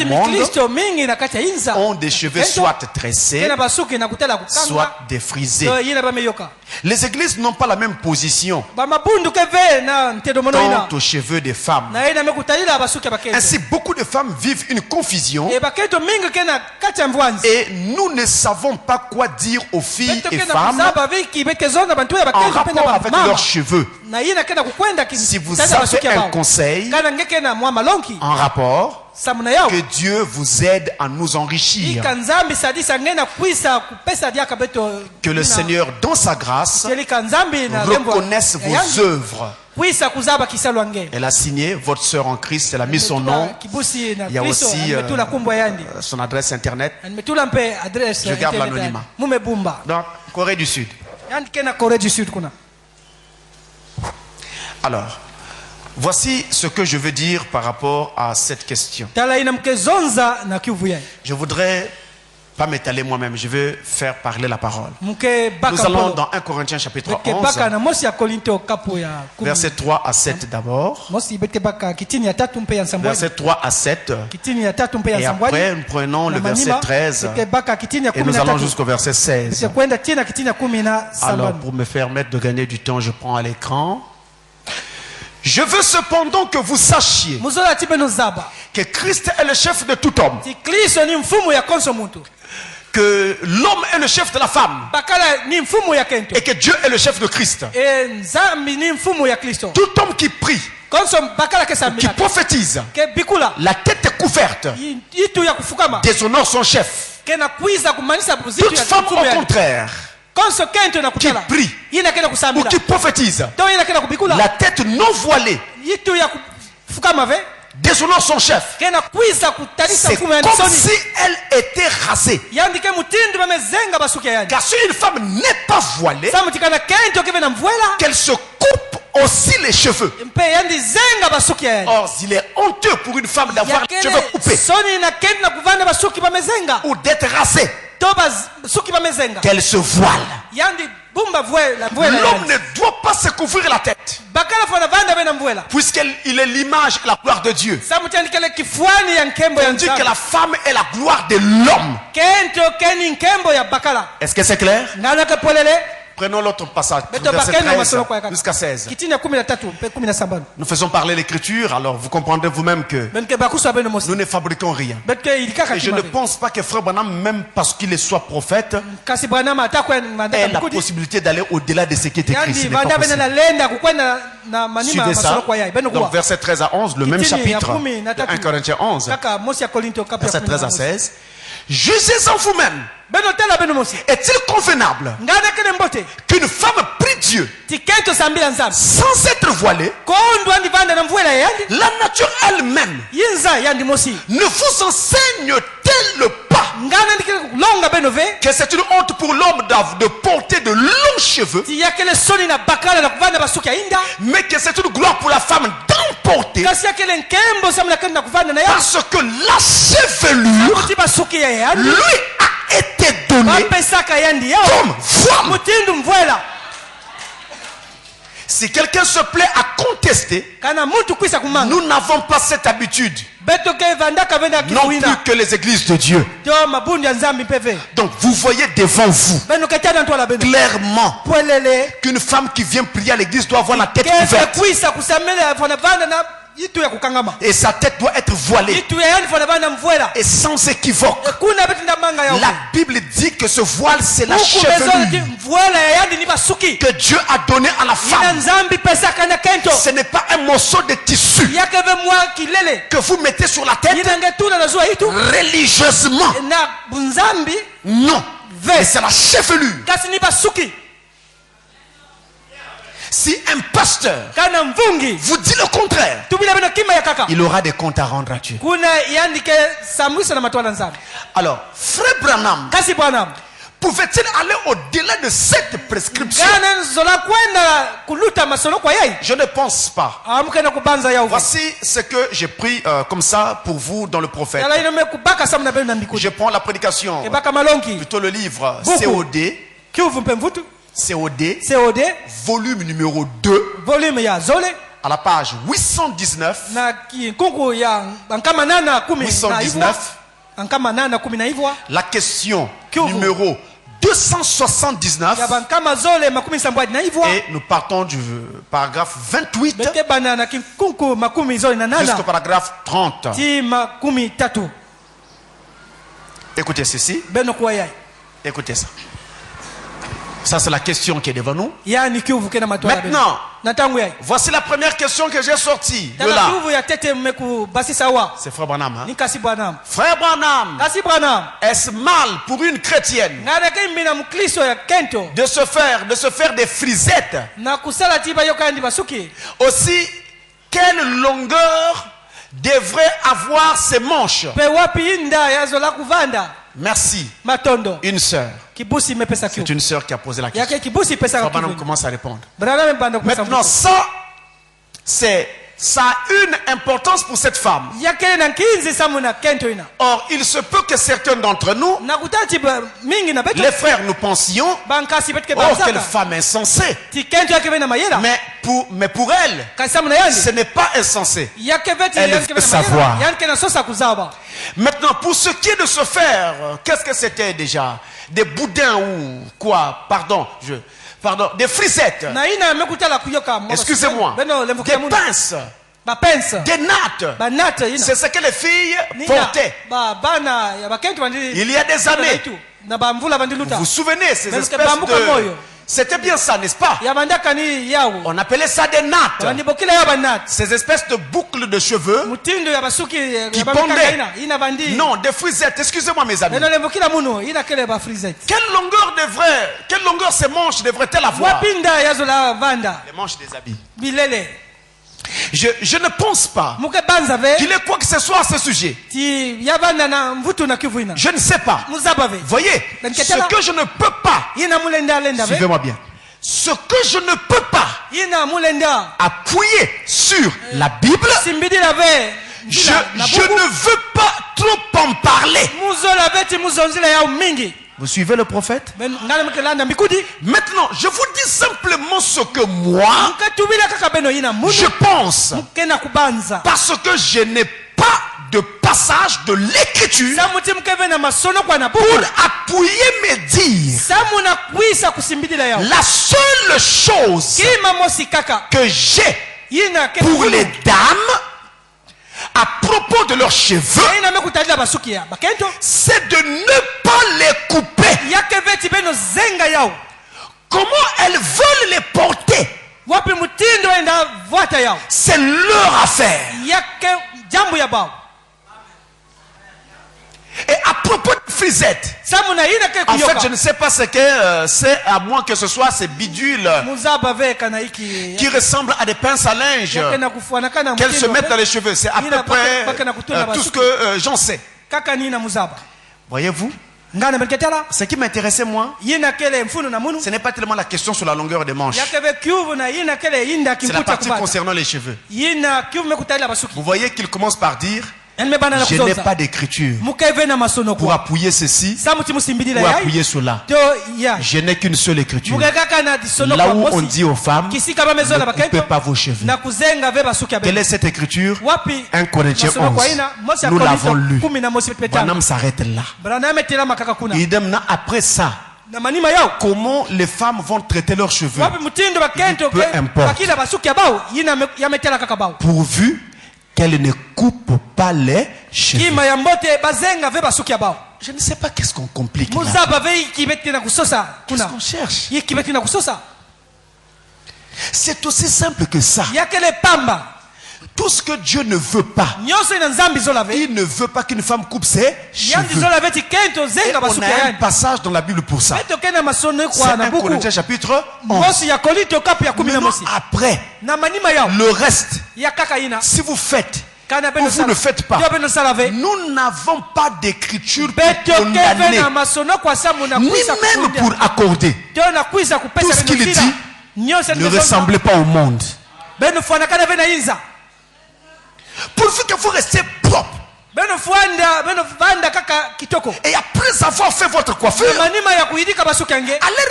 monde ont des cheveux soit tressés, soit défrisés. Les églises n'ont pas la même position quant aux cheveux des femmes. Ainsi, beaucoup de femmes vivent une confusion et nous ne savons pas quoi dire aux filles et femmes en rapport avec leurs cheveux. Si vous avez un conseil en rapport, que Dieu vous aide à nous enrichir. Que le Seigneur, dans sa grâce, reconnaisse vos œuvres. Elle a signé, votre sœur en Christ, elle a mis son nom. Il y a aussi son adresse internet. Je garde l'anonymat. Donc, Corée du Sud. Alors, voici ce que je veux dire par rapport à cette question. Je voudrais pas m'étaler moi-même, je veux faire parler la parole. Nous allons dans 1 Corinthiens chapitre 11, verset 3 à 7 d'abord. Verset 3 à 7. Et après, nous prenons le verset 13 et nous allons jusqu'au verset 16. Alors, pour me permettre de gagner du temps, je prends à l'écran. Je veux cependant que vous sachiez que Christ est le chef de tout homme, que l'homme est le chef de la femme et que Dieu est le chef de Christ. Tout homme qui prie, qui prophétise, la tête est couverte, déshonore son chef. Toute femme au contraire qui prie ou qui prophétise, la tête non voilée, déshonore son chef. C'est comme si elle était rasée. Car si une femme n'est pas voilée, qu'elle se coupe aussi les cheveux. Or, il est honteux pour une femme d'avoir les cheveux coupés ou d'être rasée. Qu'elle se voile. L'homme ne doit pas se couvrir la tête, puisqu'il est l'image et la gloire de Dieu. Tandis que la femme est la gloire de l'homme. Est-ce que c'est clair? Prenons l'autre passage, verset 13 jusqu'à 16. Nous faisons parler l'écriture, alors vous comprendrez vous-même que nous ne fabriquons rien. Et je ne pense pas que Frère Branham, même parce qu'il soit prophète, ait la possibilité d'aller au-delà de ce qui est écrit. Suivez ça. Donc verset 13 à 11, le même chapitre de 1 Corinthiens 11, verset 13 à 16. Jugez en vous-même. Est-il convenable qu'une femme prie Dieu sans être voilée? La nature elle-même ne vous enseigne-t-elle pas que c'est une honte pour l'homme de porter de longs cheveux, mais que c'est une gloire pour la femme d'emporter, parce que la chevelure lui a été donnée comme voile. Si quelqu'un se plaît à contester, nous n'avons pas cette habitude. Non plus que les églises de Dieu. Donc vous voyez devant vous clairement qu'une femme qui vient prier à l'église doit avoir la tête ouverte. Et sa tête doit être voilée. Et sans équivoque. La Bible dit que ce voile c'est la chevelure que Dieu a donné à la femme. Ce n'est pas un morceau de tissu que vous mettez sur la tête religieusement. Non. Et c'est la chevelure. Si un pasteur vous dit le contraire, il aura des comptes à rendre à Dieu. Alors, frère Branham pouvait-il aller au-delà de cette prescription? Je ne pense pas. Voici ce que j'ai pris comme ça pour vous dans le prophète. Je prends la prédication, plutôt le livre COD, volume numéro 2, à la page 819, la question numéro 279, et nous partons du paragraphe 28 jusqu'au paragraphe 30. Écoutez ceci. Écoutez ça. Ça, c'est la question qui est devant nous. Maintenant, voici la première question que j'ai sortie de là. C'est Frère Branham. Hein? Frère Branham, est-ce mal pour une chrétienne de se faire des frisettes? Aussi, quelle longueur devrait avoir ses manches? Merci. Une sœur. C'est une sœur qui a posé la question. Frère Branham commence à répondre. Maintenant, ça a une importance pour cette femme. Or, il se peut que certains d'entre nous, les frères, nous pensions, oh, quelle femme insensée. Mais pour elle, ce n'est pas insensé. Elle veut savoir. Maintenant, pour ce qui est de se faire, qu'est-ce que c'était déjà? Des boudins ou quoi? Pardon, des frisettes. Excusez-moi. Des pinces. Des nattes. C'est ce que les filles portaient. Il y a des années. Vous vous souvenez, ces espèces de... C'était bien ça, n'est-ce pas? On appelait ça des nattes. Ces espèces de boucles de cheveux qui pendaient. Non, des frisettes. Excusez-moi, mes amis. Quelle longueur ces manches devraient-elles avoir? Les manches des habits. Je ne pense pas qu'il ait quoi que ce soit à ce sujet. Je ne sais pas. Voyez, ce que je ne peux pas, suivez-moi bien, ce que je ne peux pas appuyer sur la Bible, je ne veux pas trop en parler. Vous suivez le prophète? Maintenant, je vous dis simplement ce que moi, je pense. Parce que je n'ai pas de passage de l'écriture pour appuyer mes dires. La seule chose que j'ai pour les dames, à propos de leurs cheveux, c'est de ne pas les couper. Comment elles veulent les porter, c'est leur affaire. Et à propos de frisettes, en fait, je ne sais pas ce que c'est, à moins que ce soit ces bidules qui ressemblent à des pinces à linge qu'elles se mettent dans les cheveux. C'est à peu près tout ce que j'en sais. Voyez-vous? Ce qui m'intéressait moi, ce n'est pas tellement la question sur la longueur des manches. C'est la partie concernant les cheveux. Vous voyez qu'il commence par dire Je n'ai pas d'écriture pour appuyer ceci ou appuyer cela. Je n'ai qu'une seule écriture. Là où on dit aux femmes, ne coupez pas vos cheveux. Quelle est cette écriture? 1 Corinthiens 11. Nous l'avons lu. Branham s'arrête là. Idem après ça. Comment les femmes vont traiter leurs cheveux? Peu importe. Pourvu qu'elles ne coupent pas les cheveux. Je ne sais pas qu'est-ce qu'on complique là. Qu'est-ce qu'on cherche? C'est aussi simple que ça. Tout ce que Dieu ne veut pas, il ne veut pas qu'une femme coupe ses cheveux. Et on a un passage dans la Bible pour ça. C'est 1 Corinthiens chapitre 11. Maintenant, après, le reste, si vous faites ou vous ne faites pas, nous n'avons pas d'écriture pour condamner, ni même pour accorder. Tout ce qu'il dit ne ressemble pas au monde. Pourvu que vous restez propre. Et après avoir fait votre coiffure, allez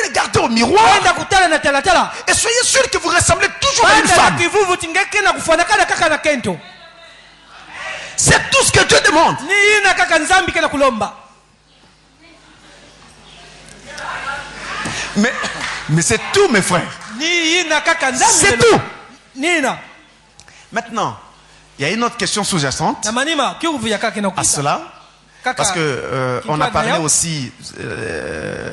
regarder au miroir et soyez sûr que vous ressemblez toujours à une femme. C'est tout ce que Dieu demande. Mais c'est tout, mes frères. C'est tout. Maintenant, il y a une autre question sous-jacente à cela. Parce que on a parlé aussi,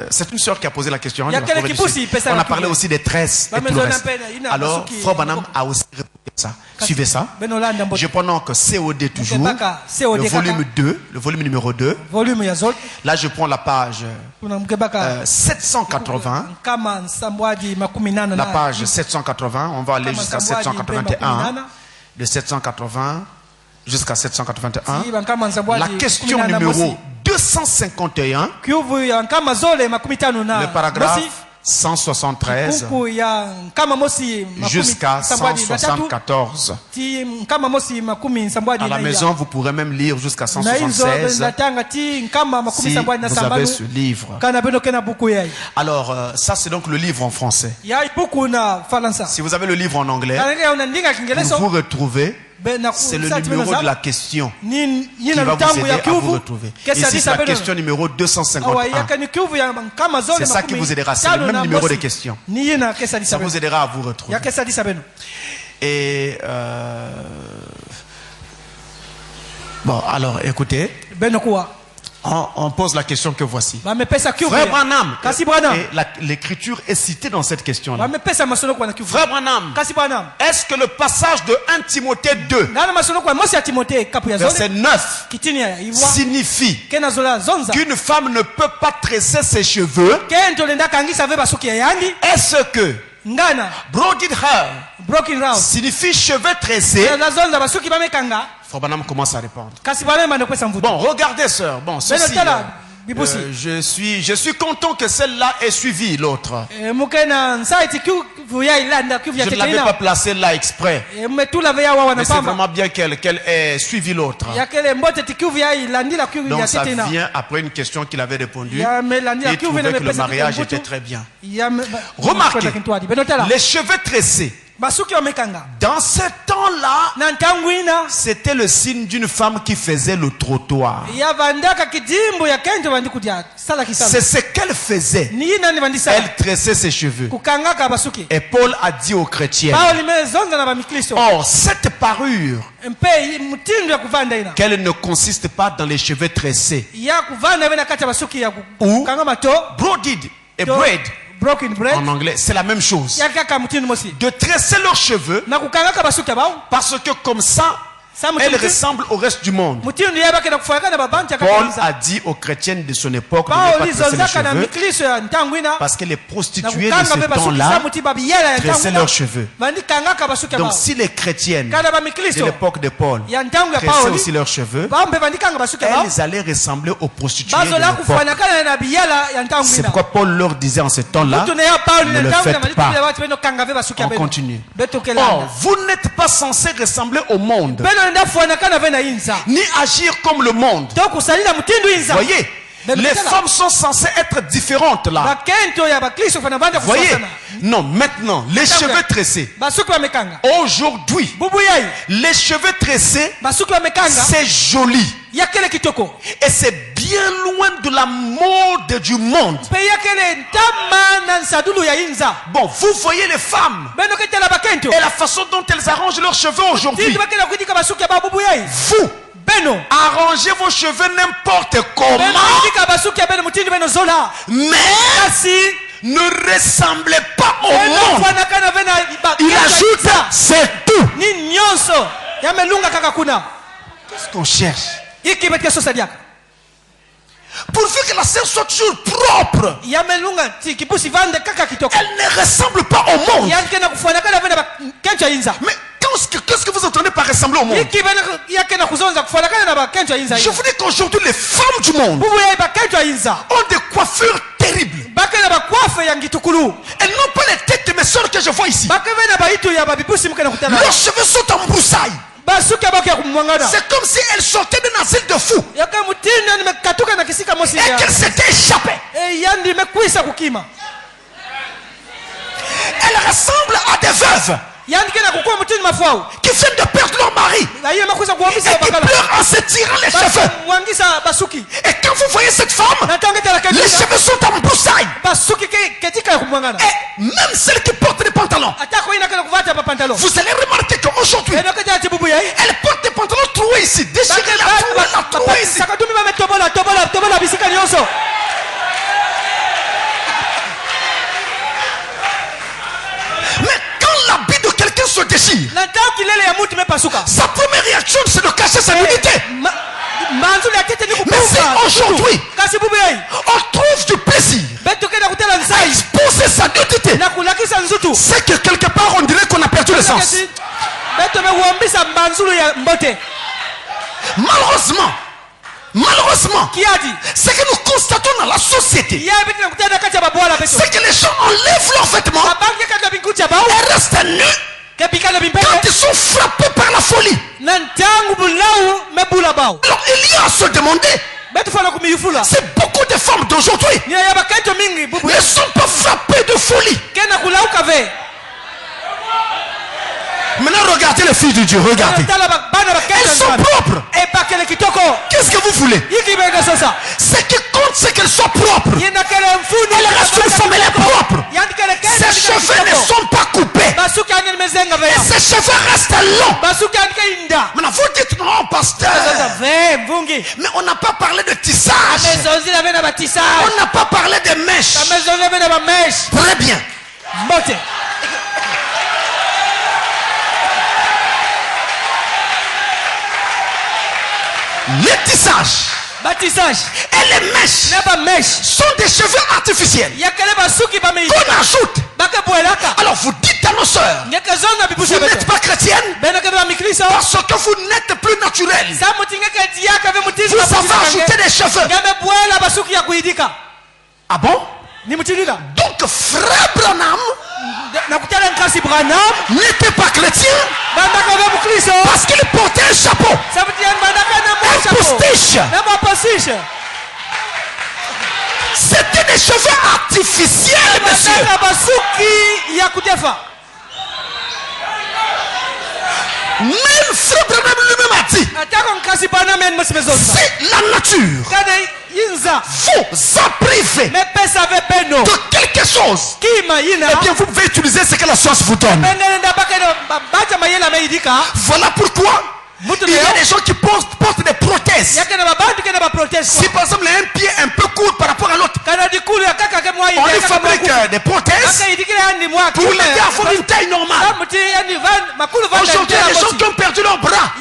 c'est une sœur qui a posé la question. On a parlé aussi des tresses et tout le reste. Alors, Frère Branham a aussi répondu à ça. Suivez ça. Je prends donc COD toujours, le volume 2, le volume numéro 2. Là, je prends la page 780. La page 780, on va aller jusqu'à 781. De 780 jusqu'à 781. La question numéro 251. Le paragraphe 173 jusqu'à 174. À la maison, vous pourrez même lire jusqu'à 176 si vous avez ce livre. Alors, ça c'est donc le livre en français. Si vous avez le livre en anglais, vous vous retrouvez. C'est le numéro de la question qui va vous aider à vous retrouver. Ici, c'est la question numéro 251. C'est ça qui vous aidera. C'est le même numéro de questions. Ça vous aidera à vous retrouver. Et bon, alors écoutez. On pose la question que voici. Frère Branham, l'écriture est citée dans cette question-là. Frère Branham, est-ce que le passage de 1 Timothée 2, verset 9, signifie qu'une femme ne peut pas tresser ses cheveux? Est-ce que broken hair signifie cheveux tressés? Frère Branham commence à répondre. Bon, regardez, sœur. Bon, ceci, je suis content que celle-là ait suivi l'autre. Je ne l'avais pas placée là exprès. Mais c'est vraiment bien qu'elle ait suivi l'autre. Donc ça vient après une question qu'il avait répondu. Il trouvait que le mariage était très bien. Remarquez, les cheveux tressés. Dans ce temps-là, c'était le signe d'une femme qui faisait le trottoir. C'est ce qu'elle faisait. Elle tressait ses cheveux. Et Paul a dit aux chrétiens, or cette parure, qu'elle ne consiste pas dans les cheveux tressés ou broaded et braid. En anglais, c'est la même chose. De tresser leurs cheveux parce que comme ça, elle ressemble au reste du monde. Paul a dit aux chrétiennes de son époque de ne pas tresser les cheveux parce que les prostituées de ce temps-là tressaient leurs cheveux. Donc si les chrétiennes de l'époque de Paul tressaient aussi leurs cheveux, elles allaient ressembler aux prostituées de l'époque. C'est pourquoi Paul leur disait en ce temps-là, ne le faites pas. On continue. Or, vous n'êtes pas censé ressembler au monde, ni agir comme le monde. Voyez, les femmes sont censées être différentes là. Voyez, non, maintenant, les cheveux tressés. Aujourd'hui, les cheveux tressés, c'est joli. Et c'est bien loin de la mode du monde. Bon, vous voyez les femmes et la façon dont elles arrangent leurs cheveux aujourd'hui. Vous arrangez vos cheveux n'importe comment, mais ne ressemblez pas au monde. Il ajoute, c'est tout. Qu'est-ce qu'on cherche? Pourvu que la scène soit toujours propre, elle ne ressemble pas au monde. Mais qu'est-ce que vous entendez par ressembler au monde? Je vous dis qu'aujourd'hui les femmes du monde ont des coiffures terribles. Elles n'ont pas les têtes de mes soeurs que je vois ici. Leurs cheveux sont en broussailles. C'est comme si elle sortait d'un asile de fous et qu'elle s'était échappée. Elle ressemble à des veuves qui viennent de perdre leur mari et qui pleurent en se tirant les cheveux. Et quand vous voyez cette femme, les cheveux sont en broussailles. Et même celles qui portent des pantalons, vous allez remarquer qu'aujourd'hui elle porte des pantalons troués ici, déchirés la trouée ici. Mais quand l'habit de quelqu'un se déchire, sa première réaction c'est de cacher sa nudité. Mais c'est aujourd'hui on trouve du plaisir à exposer sa nudité, c'est que quelque part on dirait qu'on a perdu le sens. Malheureusement, ce que nous constatons dans la société, c'est que les gens enlèvent leurs vêtements et restent nus quand ils sont frappés par la folie. Alors il y a à se demander, c'est beaucoup de femmes d'aujourd'hui ne sont pas frappées de folie. Maintenant regardez les filles de Dieu, regardez. Elles sont propres. Qu'est-ce que vous voulez? Ce qui compte c'est qu'elles soient propres. Elle reste une femme, elle est propre. Ses cheveux ne sont pas coupés. Et ses cheveux restent longs. Maintenant vous dites non pasteur, mais on n'a pas parlé de tissage. On n'a pas parlé de mèches. Très bien. Les tissages et les mèches sont des cheveux artificiels qu'on ajoute. Alors vous dites à nos sœurs, vous n'êtes pas chrétienne parce que vous n'êtes plus naturel. Vous avez ajouté des cheveux. Ah bon? Donc frère Branham n'était pas chrétien parce qu'il portait un chapeau, un postiche. C'était des cheveux artificiels, monsieur. Même frère Branham lui-même a dit, si la nature vous a privé de quelque chose, eh bien vous pouvez utiliser ce que la science vous donne. Voilà pourquoi il y a des gens qui portent des prothèses. Si par exemple un pied un peu court par rapport à l'autre, on lui fabrique des prothèses pour l'aider à avoir une taille normale. Aujourd'hui, il y a des gens qui ont perdu leurs bras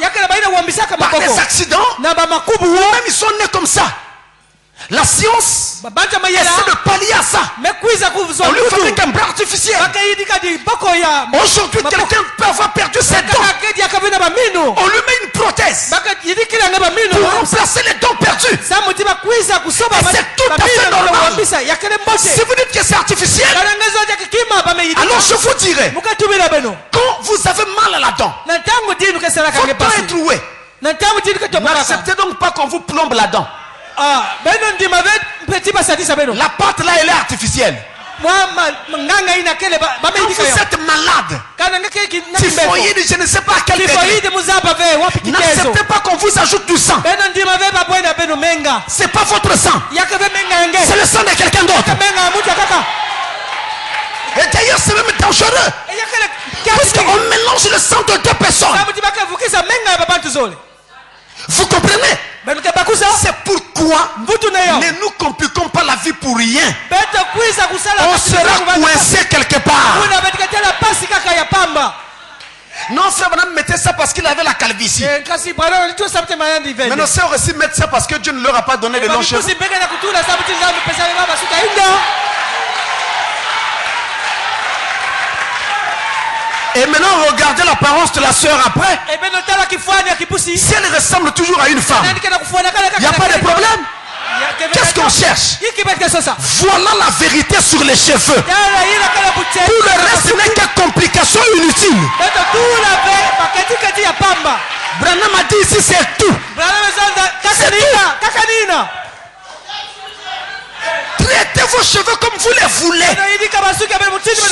par des accidents, ou même ils sont nés comme ça. La science essaie de pallier à ça. On lui fabrique un bras artificiel. Aujourd'hui, quelqu'un peut avoir perdu ses dents. On lui met une prothèse pour remplacer les dents perdues. Et c'est tout à fait normal. Si vous dites que c'est artificiel, alors je vous dirais, quand vous avez mal à la dent, votre dent est trouée. N'acceptez donc pas qu'on vous plombe la dent. La pâte là, elle est artificielle. Quand vous êtes malade, typhoïde, je ne sais pas quel degré, n'acceptez pas qu'on vous ajoute du sang. C'est pas votre sang, c'est le sang de quelqu'un d'autre. Et d'ailleurs c'est même dangereux, parce qu'on mélange le sang de deux personnes. Vous comprenez? C'est pourquoi ne nous compliquons pas la vie pour rien. On sera coincé quelque part. Non, frère Branham mettait ça parce qu'il avait la calvitie. Mais nos sœurs aussi mettent ça parce que Dieu ne leur a pas donné de longs cheveux. Et maintenant, regardez l'apparence de la sœur après. Si elle ressemble toujours à une femme, il n'y a pas de problème. Qu'est-ce qu'on cherche? Voilà la vérité sur les cheveux. Tout le reste n'est que complication inutile. Branham a dit ici c'est tout. C'est tout. Traitez vos cheveux comme vous les voulez.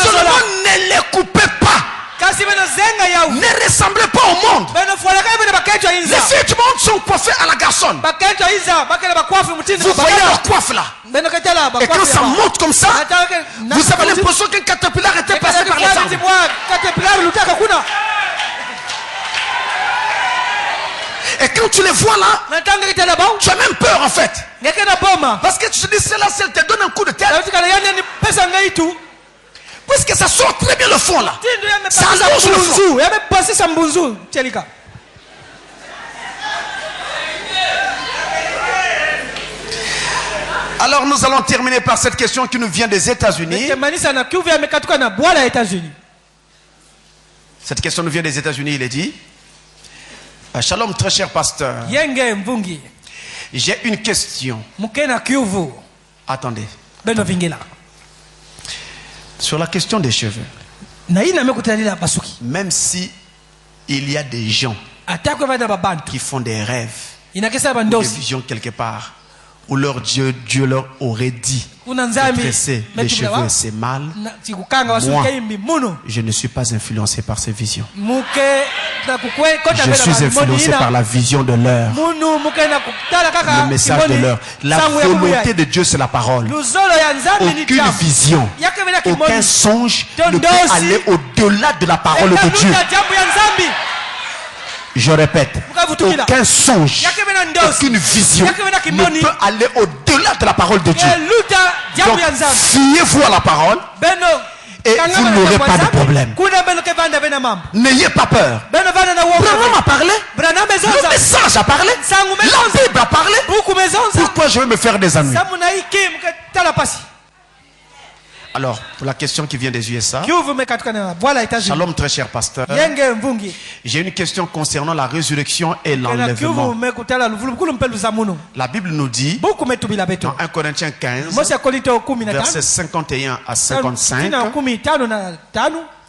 Seulement ne les coupez pas. Ne ressemblez pas au monde. Les filles du monde sont coiffées à la garçonne. Vous voyez leur coiffe là. Et quand ça monte comme ça, vous avez l'impression qu'un caterpillar était passé par les arbres. Et quand tu les vois là, tu as même peur en fait. Parce que tu te dis, celle-là, si elle te donne un coup de tête, puisque ça sort très bien le fond là. Ça allonge le fond. Alors nous allons terminer par cette question qui nous vient des États-Unis. Cette question nous vient des États-Unis, il est dit. Shalom, très cher pasteur. J'ai une question. Attendez. Sur la question des cheveux. Même si il y a des gens qui font des rêves, des visions quelque part, où leur Dieu leur aurait dit de tresser les cheveux c'est mal. Moi, je ne suis pas influencé par ces visions. Je suis influencé par la vision de l'heure, le message de l'heure. La volonté de Dieu c'est la parole. Aucune vision, aucun songe ne peut aller au-delà de la parole de Dieu. Je répète, aucun songe, aucune vision ne peut aller au-delà de la parole de Dieu. Donc, fiez-vous à la parole et vous n'aurez pas de problème. N'ayez pas peur. Branham a parlé, le message a parlé, la Bible a parlé. Pourquoi je vais me faire des amis? Alors, pour la question qui vient des USA, Shalom très cher pasteur, j'ai une question concernant la résurrection et l'enlèvement. La Bible nous dit, dans 1 Corinthiens 15, versets 51 à 55,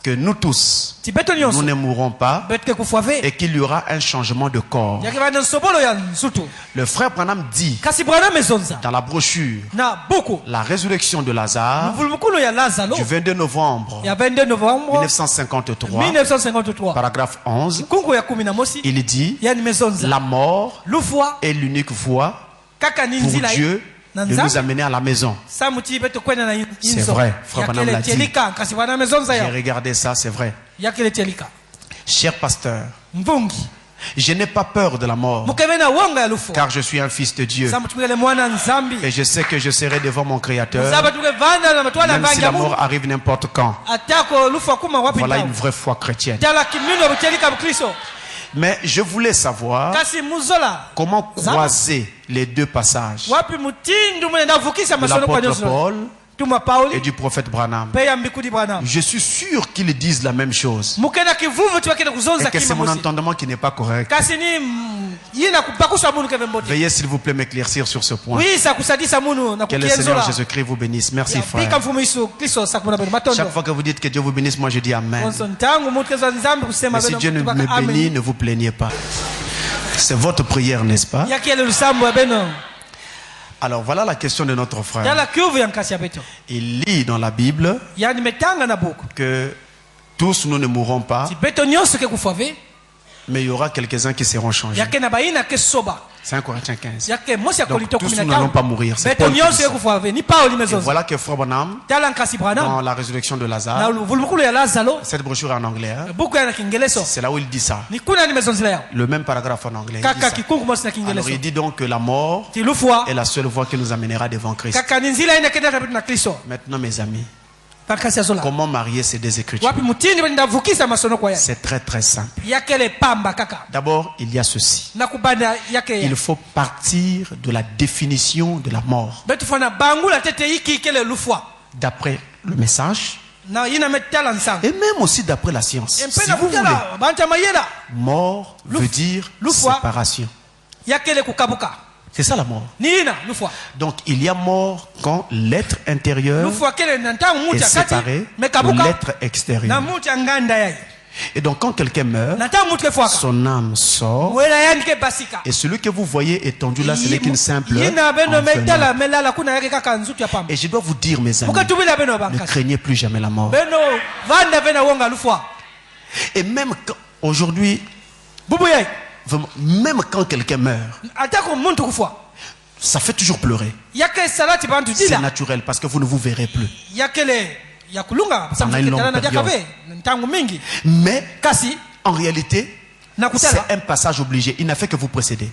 que nous tous, nous ne mourrons pas et qu'il y aura un changement de corps. Le frère Branham dit dans la brochure La résurrection de Lazare du 22 novembre 1953, paragraphe 11, il dit la mort est l'unique voie pour Dieu de nous amener à la maison. C'est vrai, frère Branham l'a dit. J'ai regardé ça, c'est vrai. Cher pasteur, je n'ai pas peur de la mort, car je suis un fils de Dieu. Et je sais que je serai devant mon Créateur, même si la mort arrive n'importe quand. Voilà une vraie foi chrétienne. Mais je voulais savoir comment croiser les deux passages de l'apôtre Paul et du prophète Branham. Je suis sûr qu'ils disent la même chose et que c'est mon entendement qui n'est pas correct. Veuillez s'il vous plaît m'éclaircir sur ce point. Que le Seigneur Jésus-Christ vous bénisse. Merci frère. Chaque fois que vous dites que Dieu vous bénisse, moi je dis Amen. Mais si Dieu ne me bénit, ne vous plaignez pas. C'est votre prière, n'est-ce pas? Alors voilà la question de notre frère. Il lit dans la Bible que tous nous ne mourrons pas, mais il y aura quelques-uns qui seront changés. 5 Corinthiens 15. Donc tous nous n'allons pas mourir. C'est Paul qui dit ça. Voilà que Frère Branham, dans la résurrection de Lazare, cette brochure est en anglais, c'est là où il dit ça. Le même paragraphe en anglais. Alors il dit donc que la mort est la seule voie qui nous amènera devant Christ. Maintenant mes amis, comment marier ces deux écritures? C'est très très simple. D'abord, il y a ceci. Il faut partir de la définition de la mort. D'après le message, et même aussi d'après la science. Si vous voulez, mort veut dire séparation. C'est ça la mort. Donc il y a mort quand l'être intérieur est séparé de l'être extérieur. Et donc quand quelqu'un meurt, son âme sort, et celui que vous voyez étendu là, ce n'est qu'une simple enfermement. Et je dois vous dire, mes amis, ne craignez plus jamais la mort. Et même aujourd'hui, même quand quelqu'un meurt, ça fait toujours pleurer. C'est naturel parce que vous ne vous verrez plus. Pendant une longue période. Mais en réalité, c'est un passage obligé. Il n'a fait que vous précéder.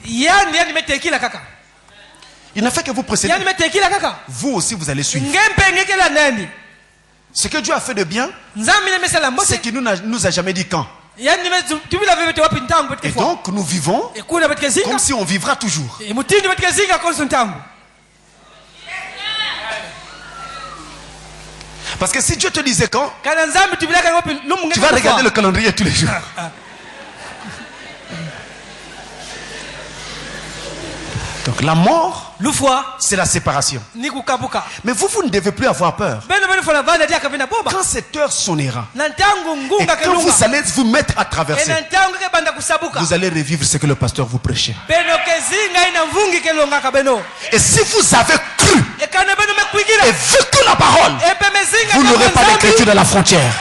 Il n'a fait que vous précéder. Vous aussi vous allez suivre. Ce que Dieu a fait de bien, c'est qu'il ne nous a jamais dit quand. Et donc nous vivons comme si on vivra toujours. Parce que si Dieu te disait quand, tu vas regarder le calendrier tous les jours. Donc la mort, c'est la séparation. Mais vous ne devez plus avoir peur. Quand cette heure sonnera, et quand vous allez vous mettre à traverser, vous allez revivre ce que le pasteur vous prêchait. Et si vous avez cru et vécu la parole, vous n'aurez pas d'écriture dans la frontière.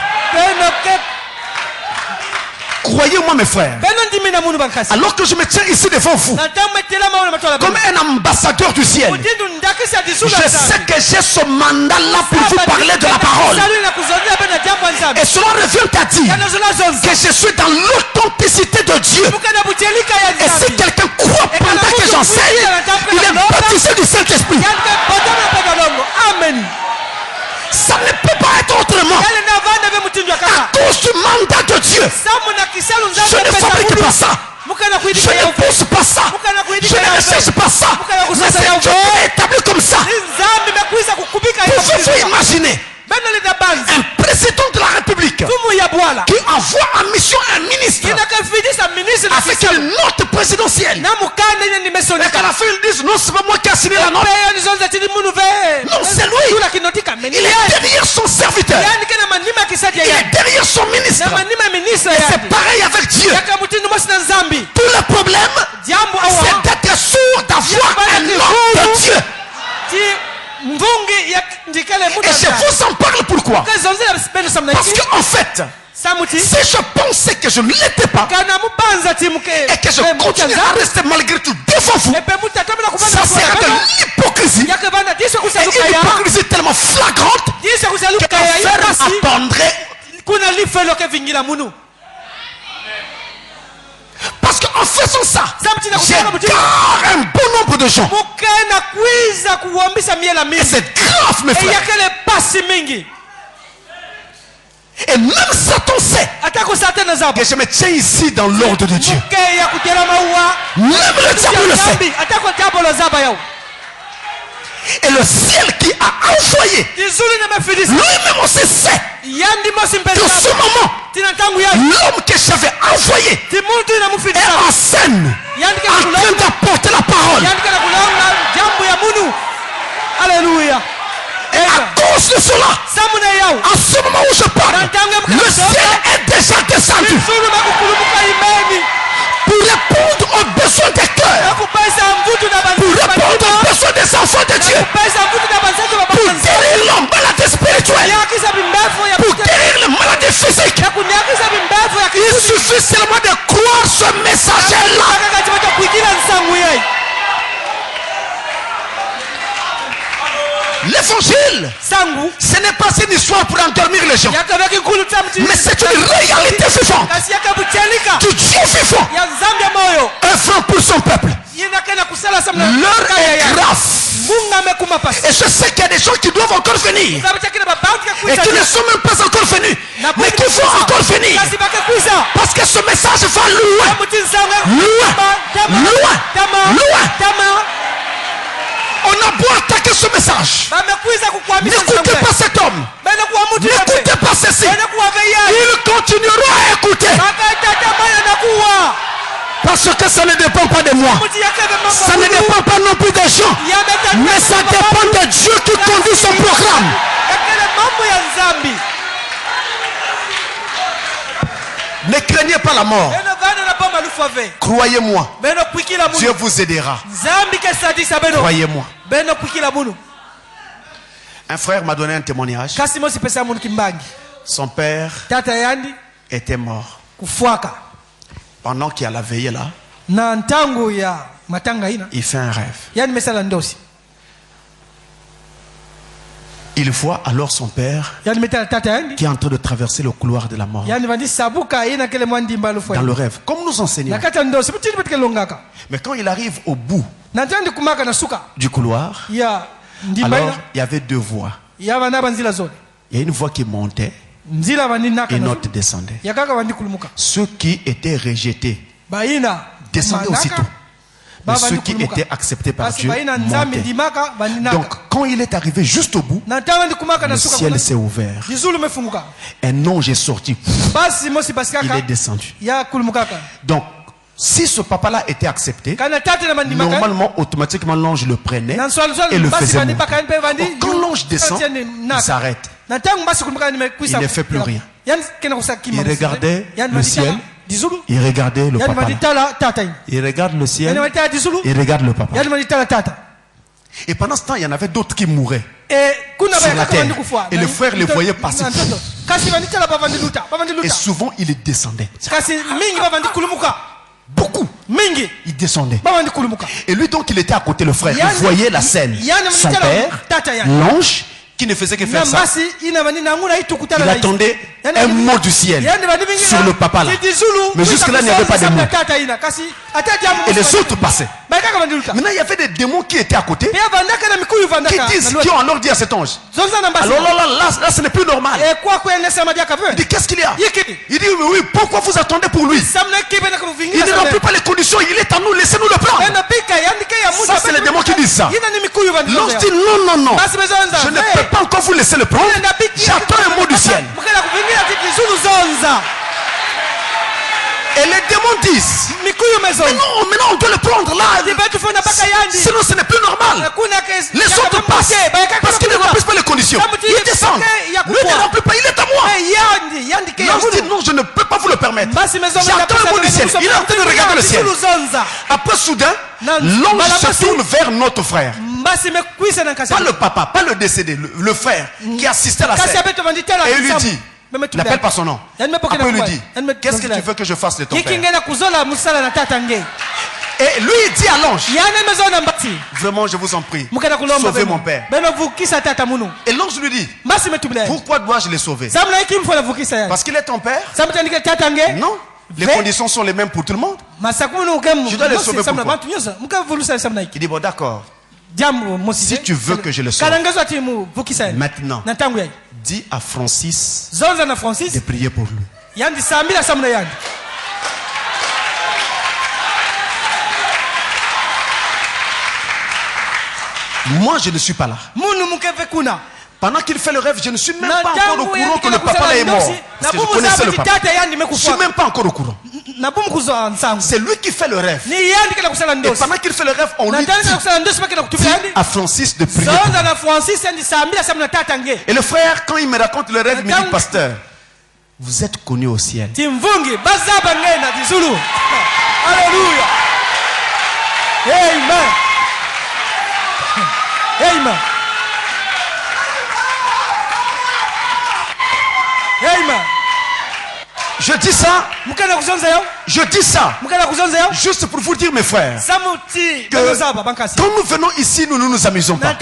Croyez-moi mes frères, alors que je me tiens ici devant vous comme un ambassadeur du ciel, je sais que j'ai ce mandat là pour vous parler de la parole. Et cela revient à dire que je suis dans l'authenticité de Dieu. Et si quelqu'un croit pendant que j'enseigne, il est baptisé du Saint-Esprit. Amen. Ça ne peut pas être autrement. À cause du mandat de Dieu, je ne fabrique pas ça. Je ne pousse pas ça. Je ne recherche pas ça. Mais c'est Dieu qui est établi comme ça. Pouvez-vous imaginer un président de la République qui envoie en mission un ministre avec une note présidentielle, et qu'à la fin il dit non, c'est pas moi qui ai signé la note, non, c'est lui. Il est derrière son serviteur, il est derrière son ministre. Et c'est pareil avec Dieu. Tout le problème, c'est d'être sûr d'avoir un nom de Dieu. Et je vous en parle pourquoi? Parce qu'en fait, si je pensais que je ne l'étais pas et que je continue à rester malgré tout devant vous, ça serait de l'hypocrisie. Et une hypocrisie tellement flagrante que l'enfer attendrait. Parce qu'en faisant ça, j'égare un bon nombre de gens. Et c'est grave, mes frères. Et même Satan sait que je me tiens ici dans l'ordre de Dieu. Même le diable le sait. Et le ciel qui a envoyé, lui-même aussi sait que ce moment, l'homme que j'avais envoyé en scène, en train d'apporter la parole. Alléluia. Et à cause de cela, en ce moment où je parle, le ciel est déjà descendu pour répondre aux besoins des cœurs, pour répondre aux besoins des enfants de Dieu, pour guérir l'homme malade spirituel, pour guérir les maladies physiques. Il suffit seulement de croire ce message-là. L'évangile, ce n'est pas une histoire pour endormir les gens, mais c'est une réalité vivante du Dieu vivant, œuvrant pour son peuple. L'heure est grave. Et je sais qu'il y a des gens qui doivent encore venir et qui ne sont même pas encore venus, mais qui vont encore venir, parce que ce message va loin, loin, loin, loin. On a beau attaquer ce message, n'écoutez pas cet homme, n'écoutez pas ceci, il continuera à écouter, parce que ça ne dépend pas de moi, ça ne dépend pas non plus des gens, mais ça dépend de Dieu qui conduit son programme. Ne craignez pas la mort. Croyez-moi, Dieu vous aidera. Croyez-moi. Un frère m'a donné un témoignage. Son père était mort. Pendant qu'il y a la veillée là, il fait un rêve. Il voit alors son père qui est en train de traverser le couloir de la mort. Dans le rêve, comme nous enseignons. Mais quand il arrive au bout du couloir, alors il y avait deux voix. Il y a une voix qui montait et une autre descendait. Ceux qui étaient rejetés descendaient aussitôt. Mais ceux qui étaient acceptés par Dieu montaient. Donc quand il est arrivé juste au bout, le ciel s'est ouvert. Un ange est sorti. Il est descendu. Donc si ce papa-là était accepté, normalement, automatiquement, l'ange le prenait et le faisait monter. Quand l'ange descend, il s'arrête. Il ne fait plus rien. Il regardait le ciel. Il regardait le papa. Il regarde le ciel. Il regarde le papa. Et pendant ce temps, il y en avait d'autres qui mouraient sur la terre. Et le frère les voyait passer. Et souvent, il descendait. Beaucoup. Il descendait. Et lui donc, il était à côté, le frère. Il voyait la scène. Son père, l'ange, qui ne faisait que faire ça. Il attendait un mot du ciel sur le papa là. Mais jusque-là, il n'y avait pas de mot. Et les autres passaient. Maintenant, il y avait des démons qui étaient à côté, qui ont alors dit à cet ange, alors là, ce n'est plus normal. Il dit, qu'est-ce qu'il y a? Il dit, oui, pourquoi vous attendez pour lui? Il ne remplit pas les conditions, il est à nous, laissez-nous le prendre. Ça, c'est les démons qui disent ça. L'ange dit, non, je ne peux pas encore vous laisser le prendre, j'attends un mot du ciel. Et les démons disent, mais non, maintenant on doit le prendre là. Sinon ce n'est plus normal. Les autres passent parce qu'ils ne remplissent pas les conditions. Ils descendent. Lui ne remplit pas, il est à moi. L'ange dit non, je ne peux pas vous le permettre. J'attends le mot du ciel. Il est en train de regarder le ciel. Après soudain, l'ange se tourne vers notre frère. Pas le papa, pas le décédé, le frère qui assistait à la scène. Et il lui dit, il n'appelle pas son nom. Après il lui dit, qu'est-ce que tu veux que je fasse de ton père? Et lui il dit à l'ange, vraiment je vous en prie, sauvez mon père. Et l'ange lui dit, pourquoi dois-je le sauver? Parce qu'il est ton père? Non, les conditions sont les mêmes pour tout le monde. Je dois le sauver pourquoi? Il dit, bon d'accord, si tu veux que je le sauve, maintenant dis à Francis de prier pour lui. Moi je ne suis pas là. Pendant qu'il fait le rêve, je ne suis même pas encore au courant que le papa là est mort. Parce que je connaissais le papa. Je ne suis même pas encore au courant. C'est lui qui fait le rêve. Et pendant qu'il fait le rêve, on lui dit à Francis de prier. Et le frère, quand il me raconte le rêve, il me dit, pasteur, vous êtes connu au ciel. Alléluia. Amen. Amen. Amen. Je dis ça juste pour vous dire, mes frères, que quand nous venons ici, nous ne nous amusons pas.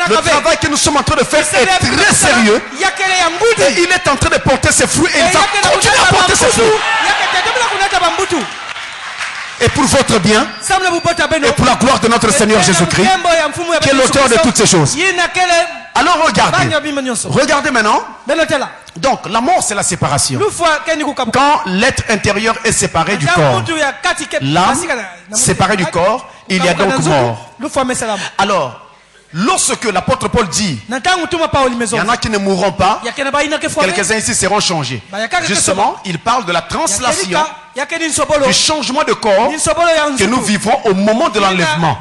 Le travail que nous sommes en train de faire est très sérieux. Et il est en train de porter ses fruits et il va continuer à porter ses fruits. Et pour votre bien, et pour la gloire de notre Seigneur Jésus-Christ, qui est l'auteur de toutes ces choses. Alors regardez maintenant. Donc la mort, c'est la séparation. Quand l'être intérieur est séparé du corps, l'âme séparée du corps, il y a donc mort. Alors, lorsque l'apôtre Paul dit, il y en a qui ne mourront pas, quelques-uns ici seront changés. Justement, il parle de la translation, du changement de corps que nous vivons au moment de l'enlèvement.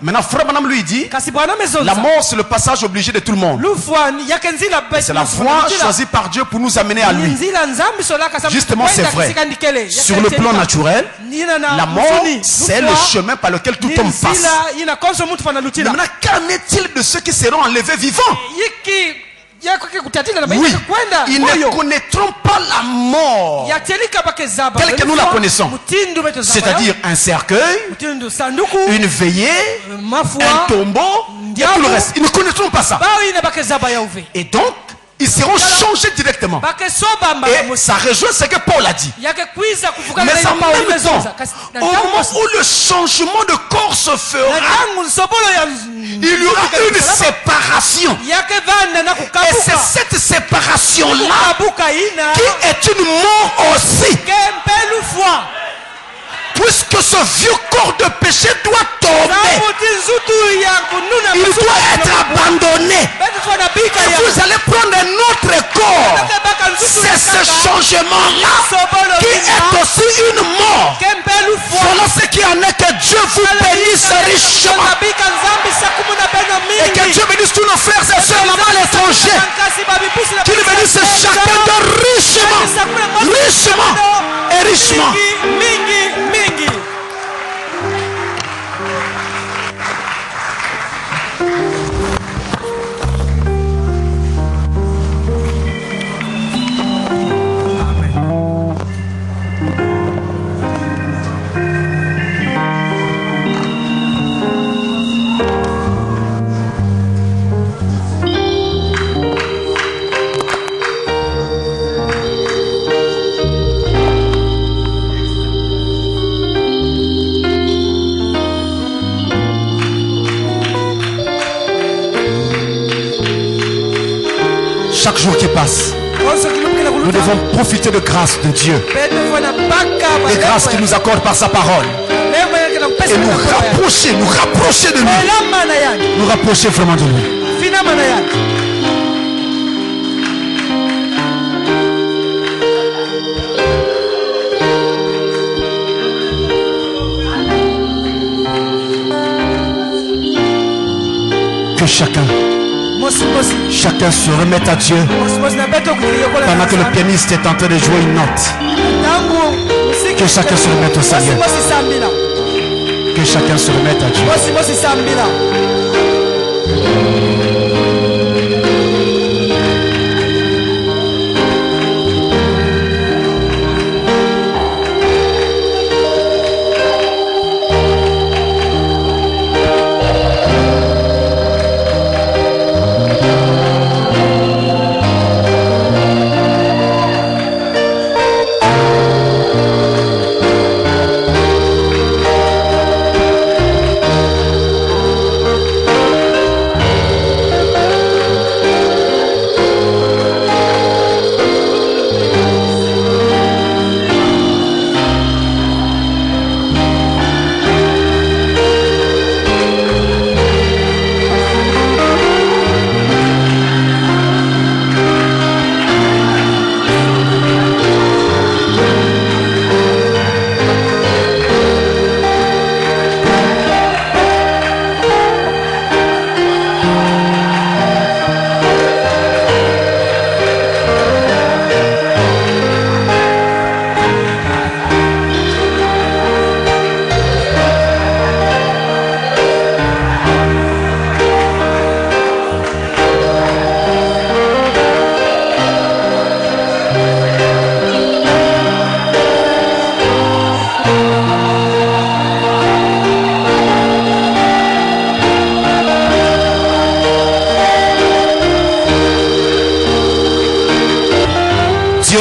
Maintenant, Frère Branham lui dit, la mort c'est le passage obligé de tout le monde. C'est la voie choisie par Dieu pour nous amener à lui. Justement, c'est vrai. Sur le plan naturel, la mort c'est le chemin par lequel tout homme passe. Maintenant, qu'en est-il de ceux qui seront enlevés vivants? Oui, ils ne connaîtront pas la mort telle que nous la connaissons. C'est-à-dire un cercueil, une veillée, un tombeau et tout le reste. Ils ne connaîtront pas ça. Et donc, ils seront changés directement. Et ça rejoint ce que Paul a dit. Mais en même temps, au moment où le changement de corps se fera, il y aura une séparation. Et c'est cette séparation-là qui est une mort aussi. Puisque ce vieux corps de péché doit tomber, il doit être abandonné. Et vous allez prendre un autre corps. C'est ce changement-là qui est aussi une mort. Voilà ce qui en est. Que Dieu vous bénisse richement. Et que Dieu bénisse tous nos frères et sœurs là-bas à l'étranger. Qu'il bénisse chacun de richement, richement et richement. Chaque jour qui passe, nous devons profiter de grâce de Dieu, des grâces qu'il nous accorde par sa parole, et nous rapprocher de lui, nous rapprocher vraiment de lui. Que chacun se remette à Dieu pendant que le pianiste est en train de jouer une note. Que chacun se remette au Seigneur. Que chacun se remette à Dieu.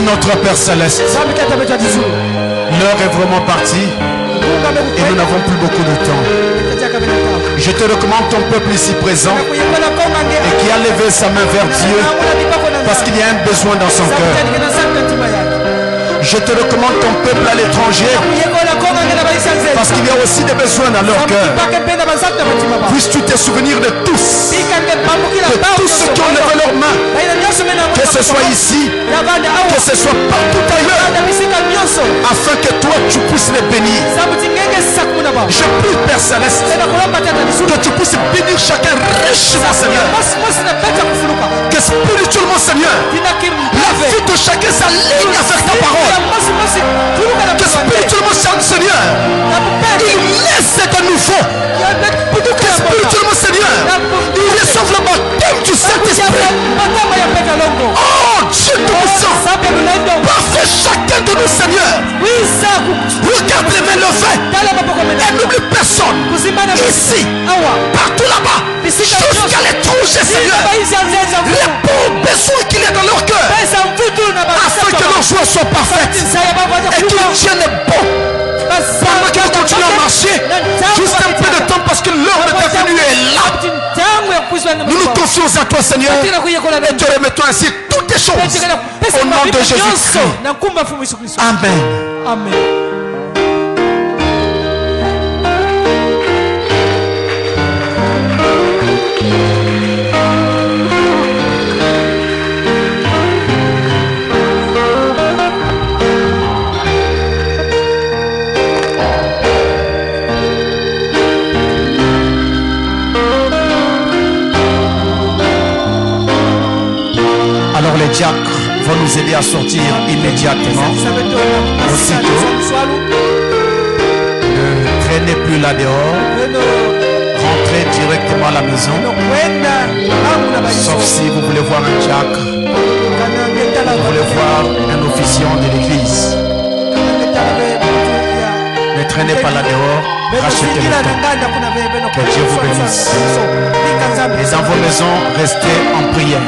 notre Père Céleste, l'heure est vraiment partie et nous n'avons plus beaucoup de temps. Je te recommande ton peuple ici présent et qui a levé sa main vers Dieu parce qu'il y a un besoin dans son cœur. Je te recommande ton peuple à l'étranger parce qu'il y a aussi des besoins dans leur cœur. Puisses-tu te souvenir de tous ceux qui ont levé leurs mains, que ce soit ici, que ce soit partout ailleurs, afin que toi tu puisses les bénir. Je prie, Père Céleste, que tu puisses bénir chacun richement, Seigneur. Que spirituellement, Seigneur, la vie de chacun s'aligne avec ta parole. Que spirituellement, Seigneur, il laisse de nouveau. Que spirituellement, Seigneur, il reçoive le baptême du Saint-Esprit. Oh Dieu tout-puissant, parfait chacun de nous, Seigneur. Regarde les mains levées et n'oublie personne ici, partout là-bas, jusqu'à l'étranger, Seigneur. Les bons besoins qu'il y a dans leur cœur, afin que leur joie soit parfaite et qu'ils tiennent bon pendant qu'ils continuent à marcher juste un peu de temps, parce que l'heure de ta venue est là. Nous nous confions à toi, Seigneur, et te remettons ainsi toutes les choses au nom de Jésus-Christ. Amen. Amen. Alors les diacres vont nous aider à sortir immédiatement. Aussitôt, ne traînez plus là dehors. Rentrez directement à la maison. Sauf si vous voulez voir un diacre, vous voulez voir un officiant de l'église. Ne traînez pas là dehors. Rachetez le temps. Que Dieu vous bénisse. Et dans vos maisons, restez en prière.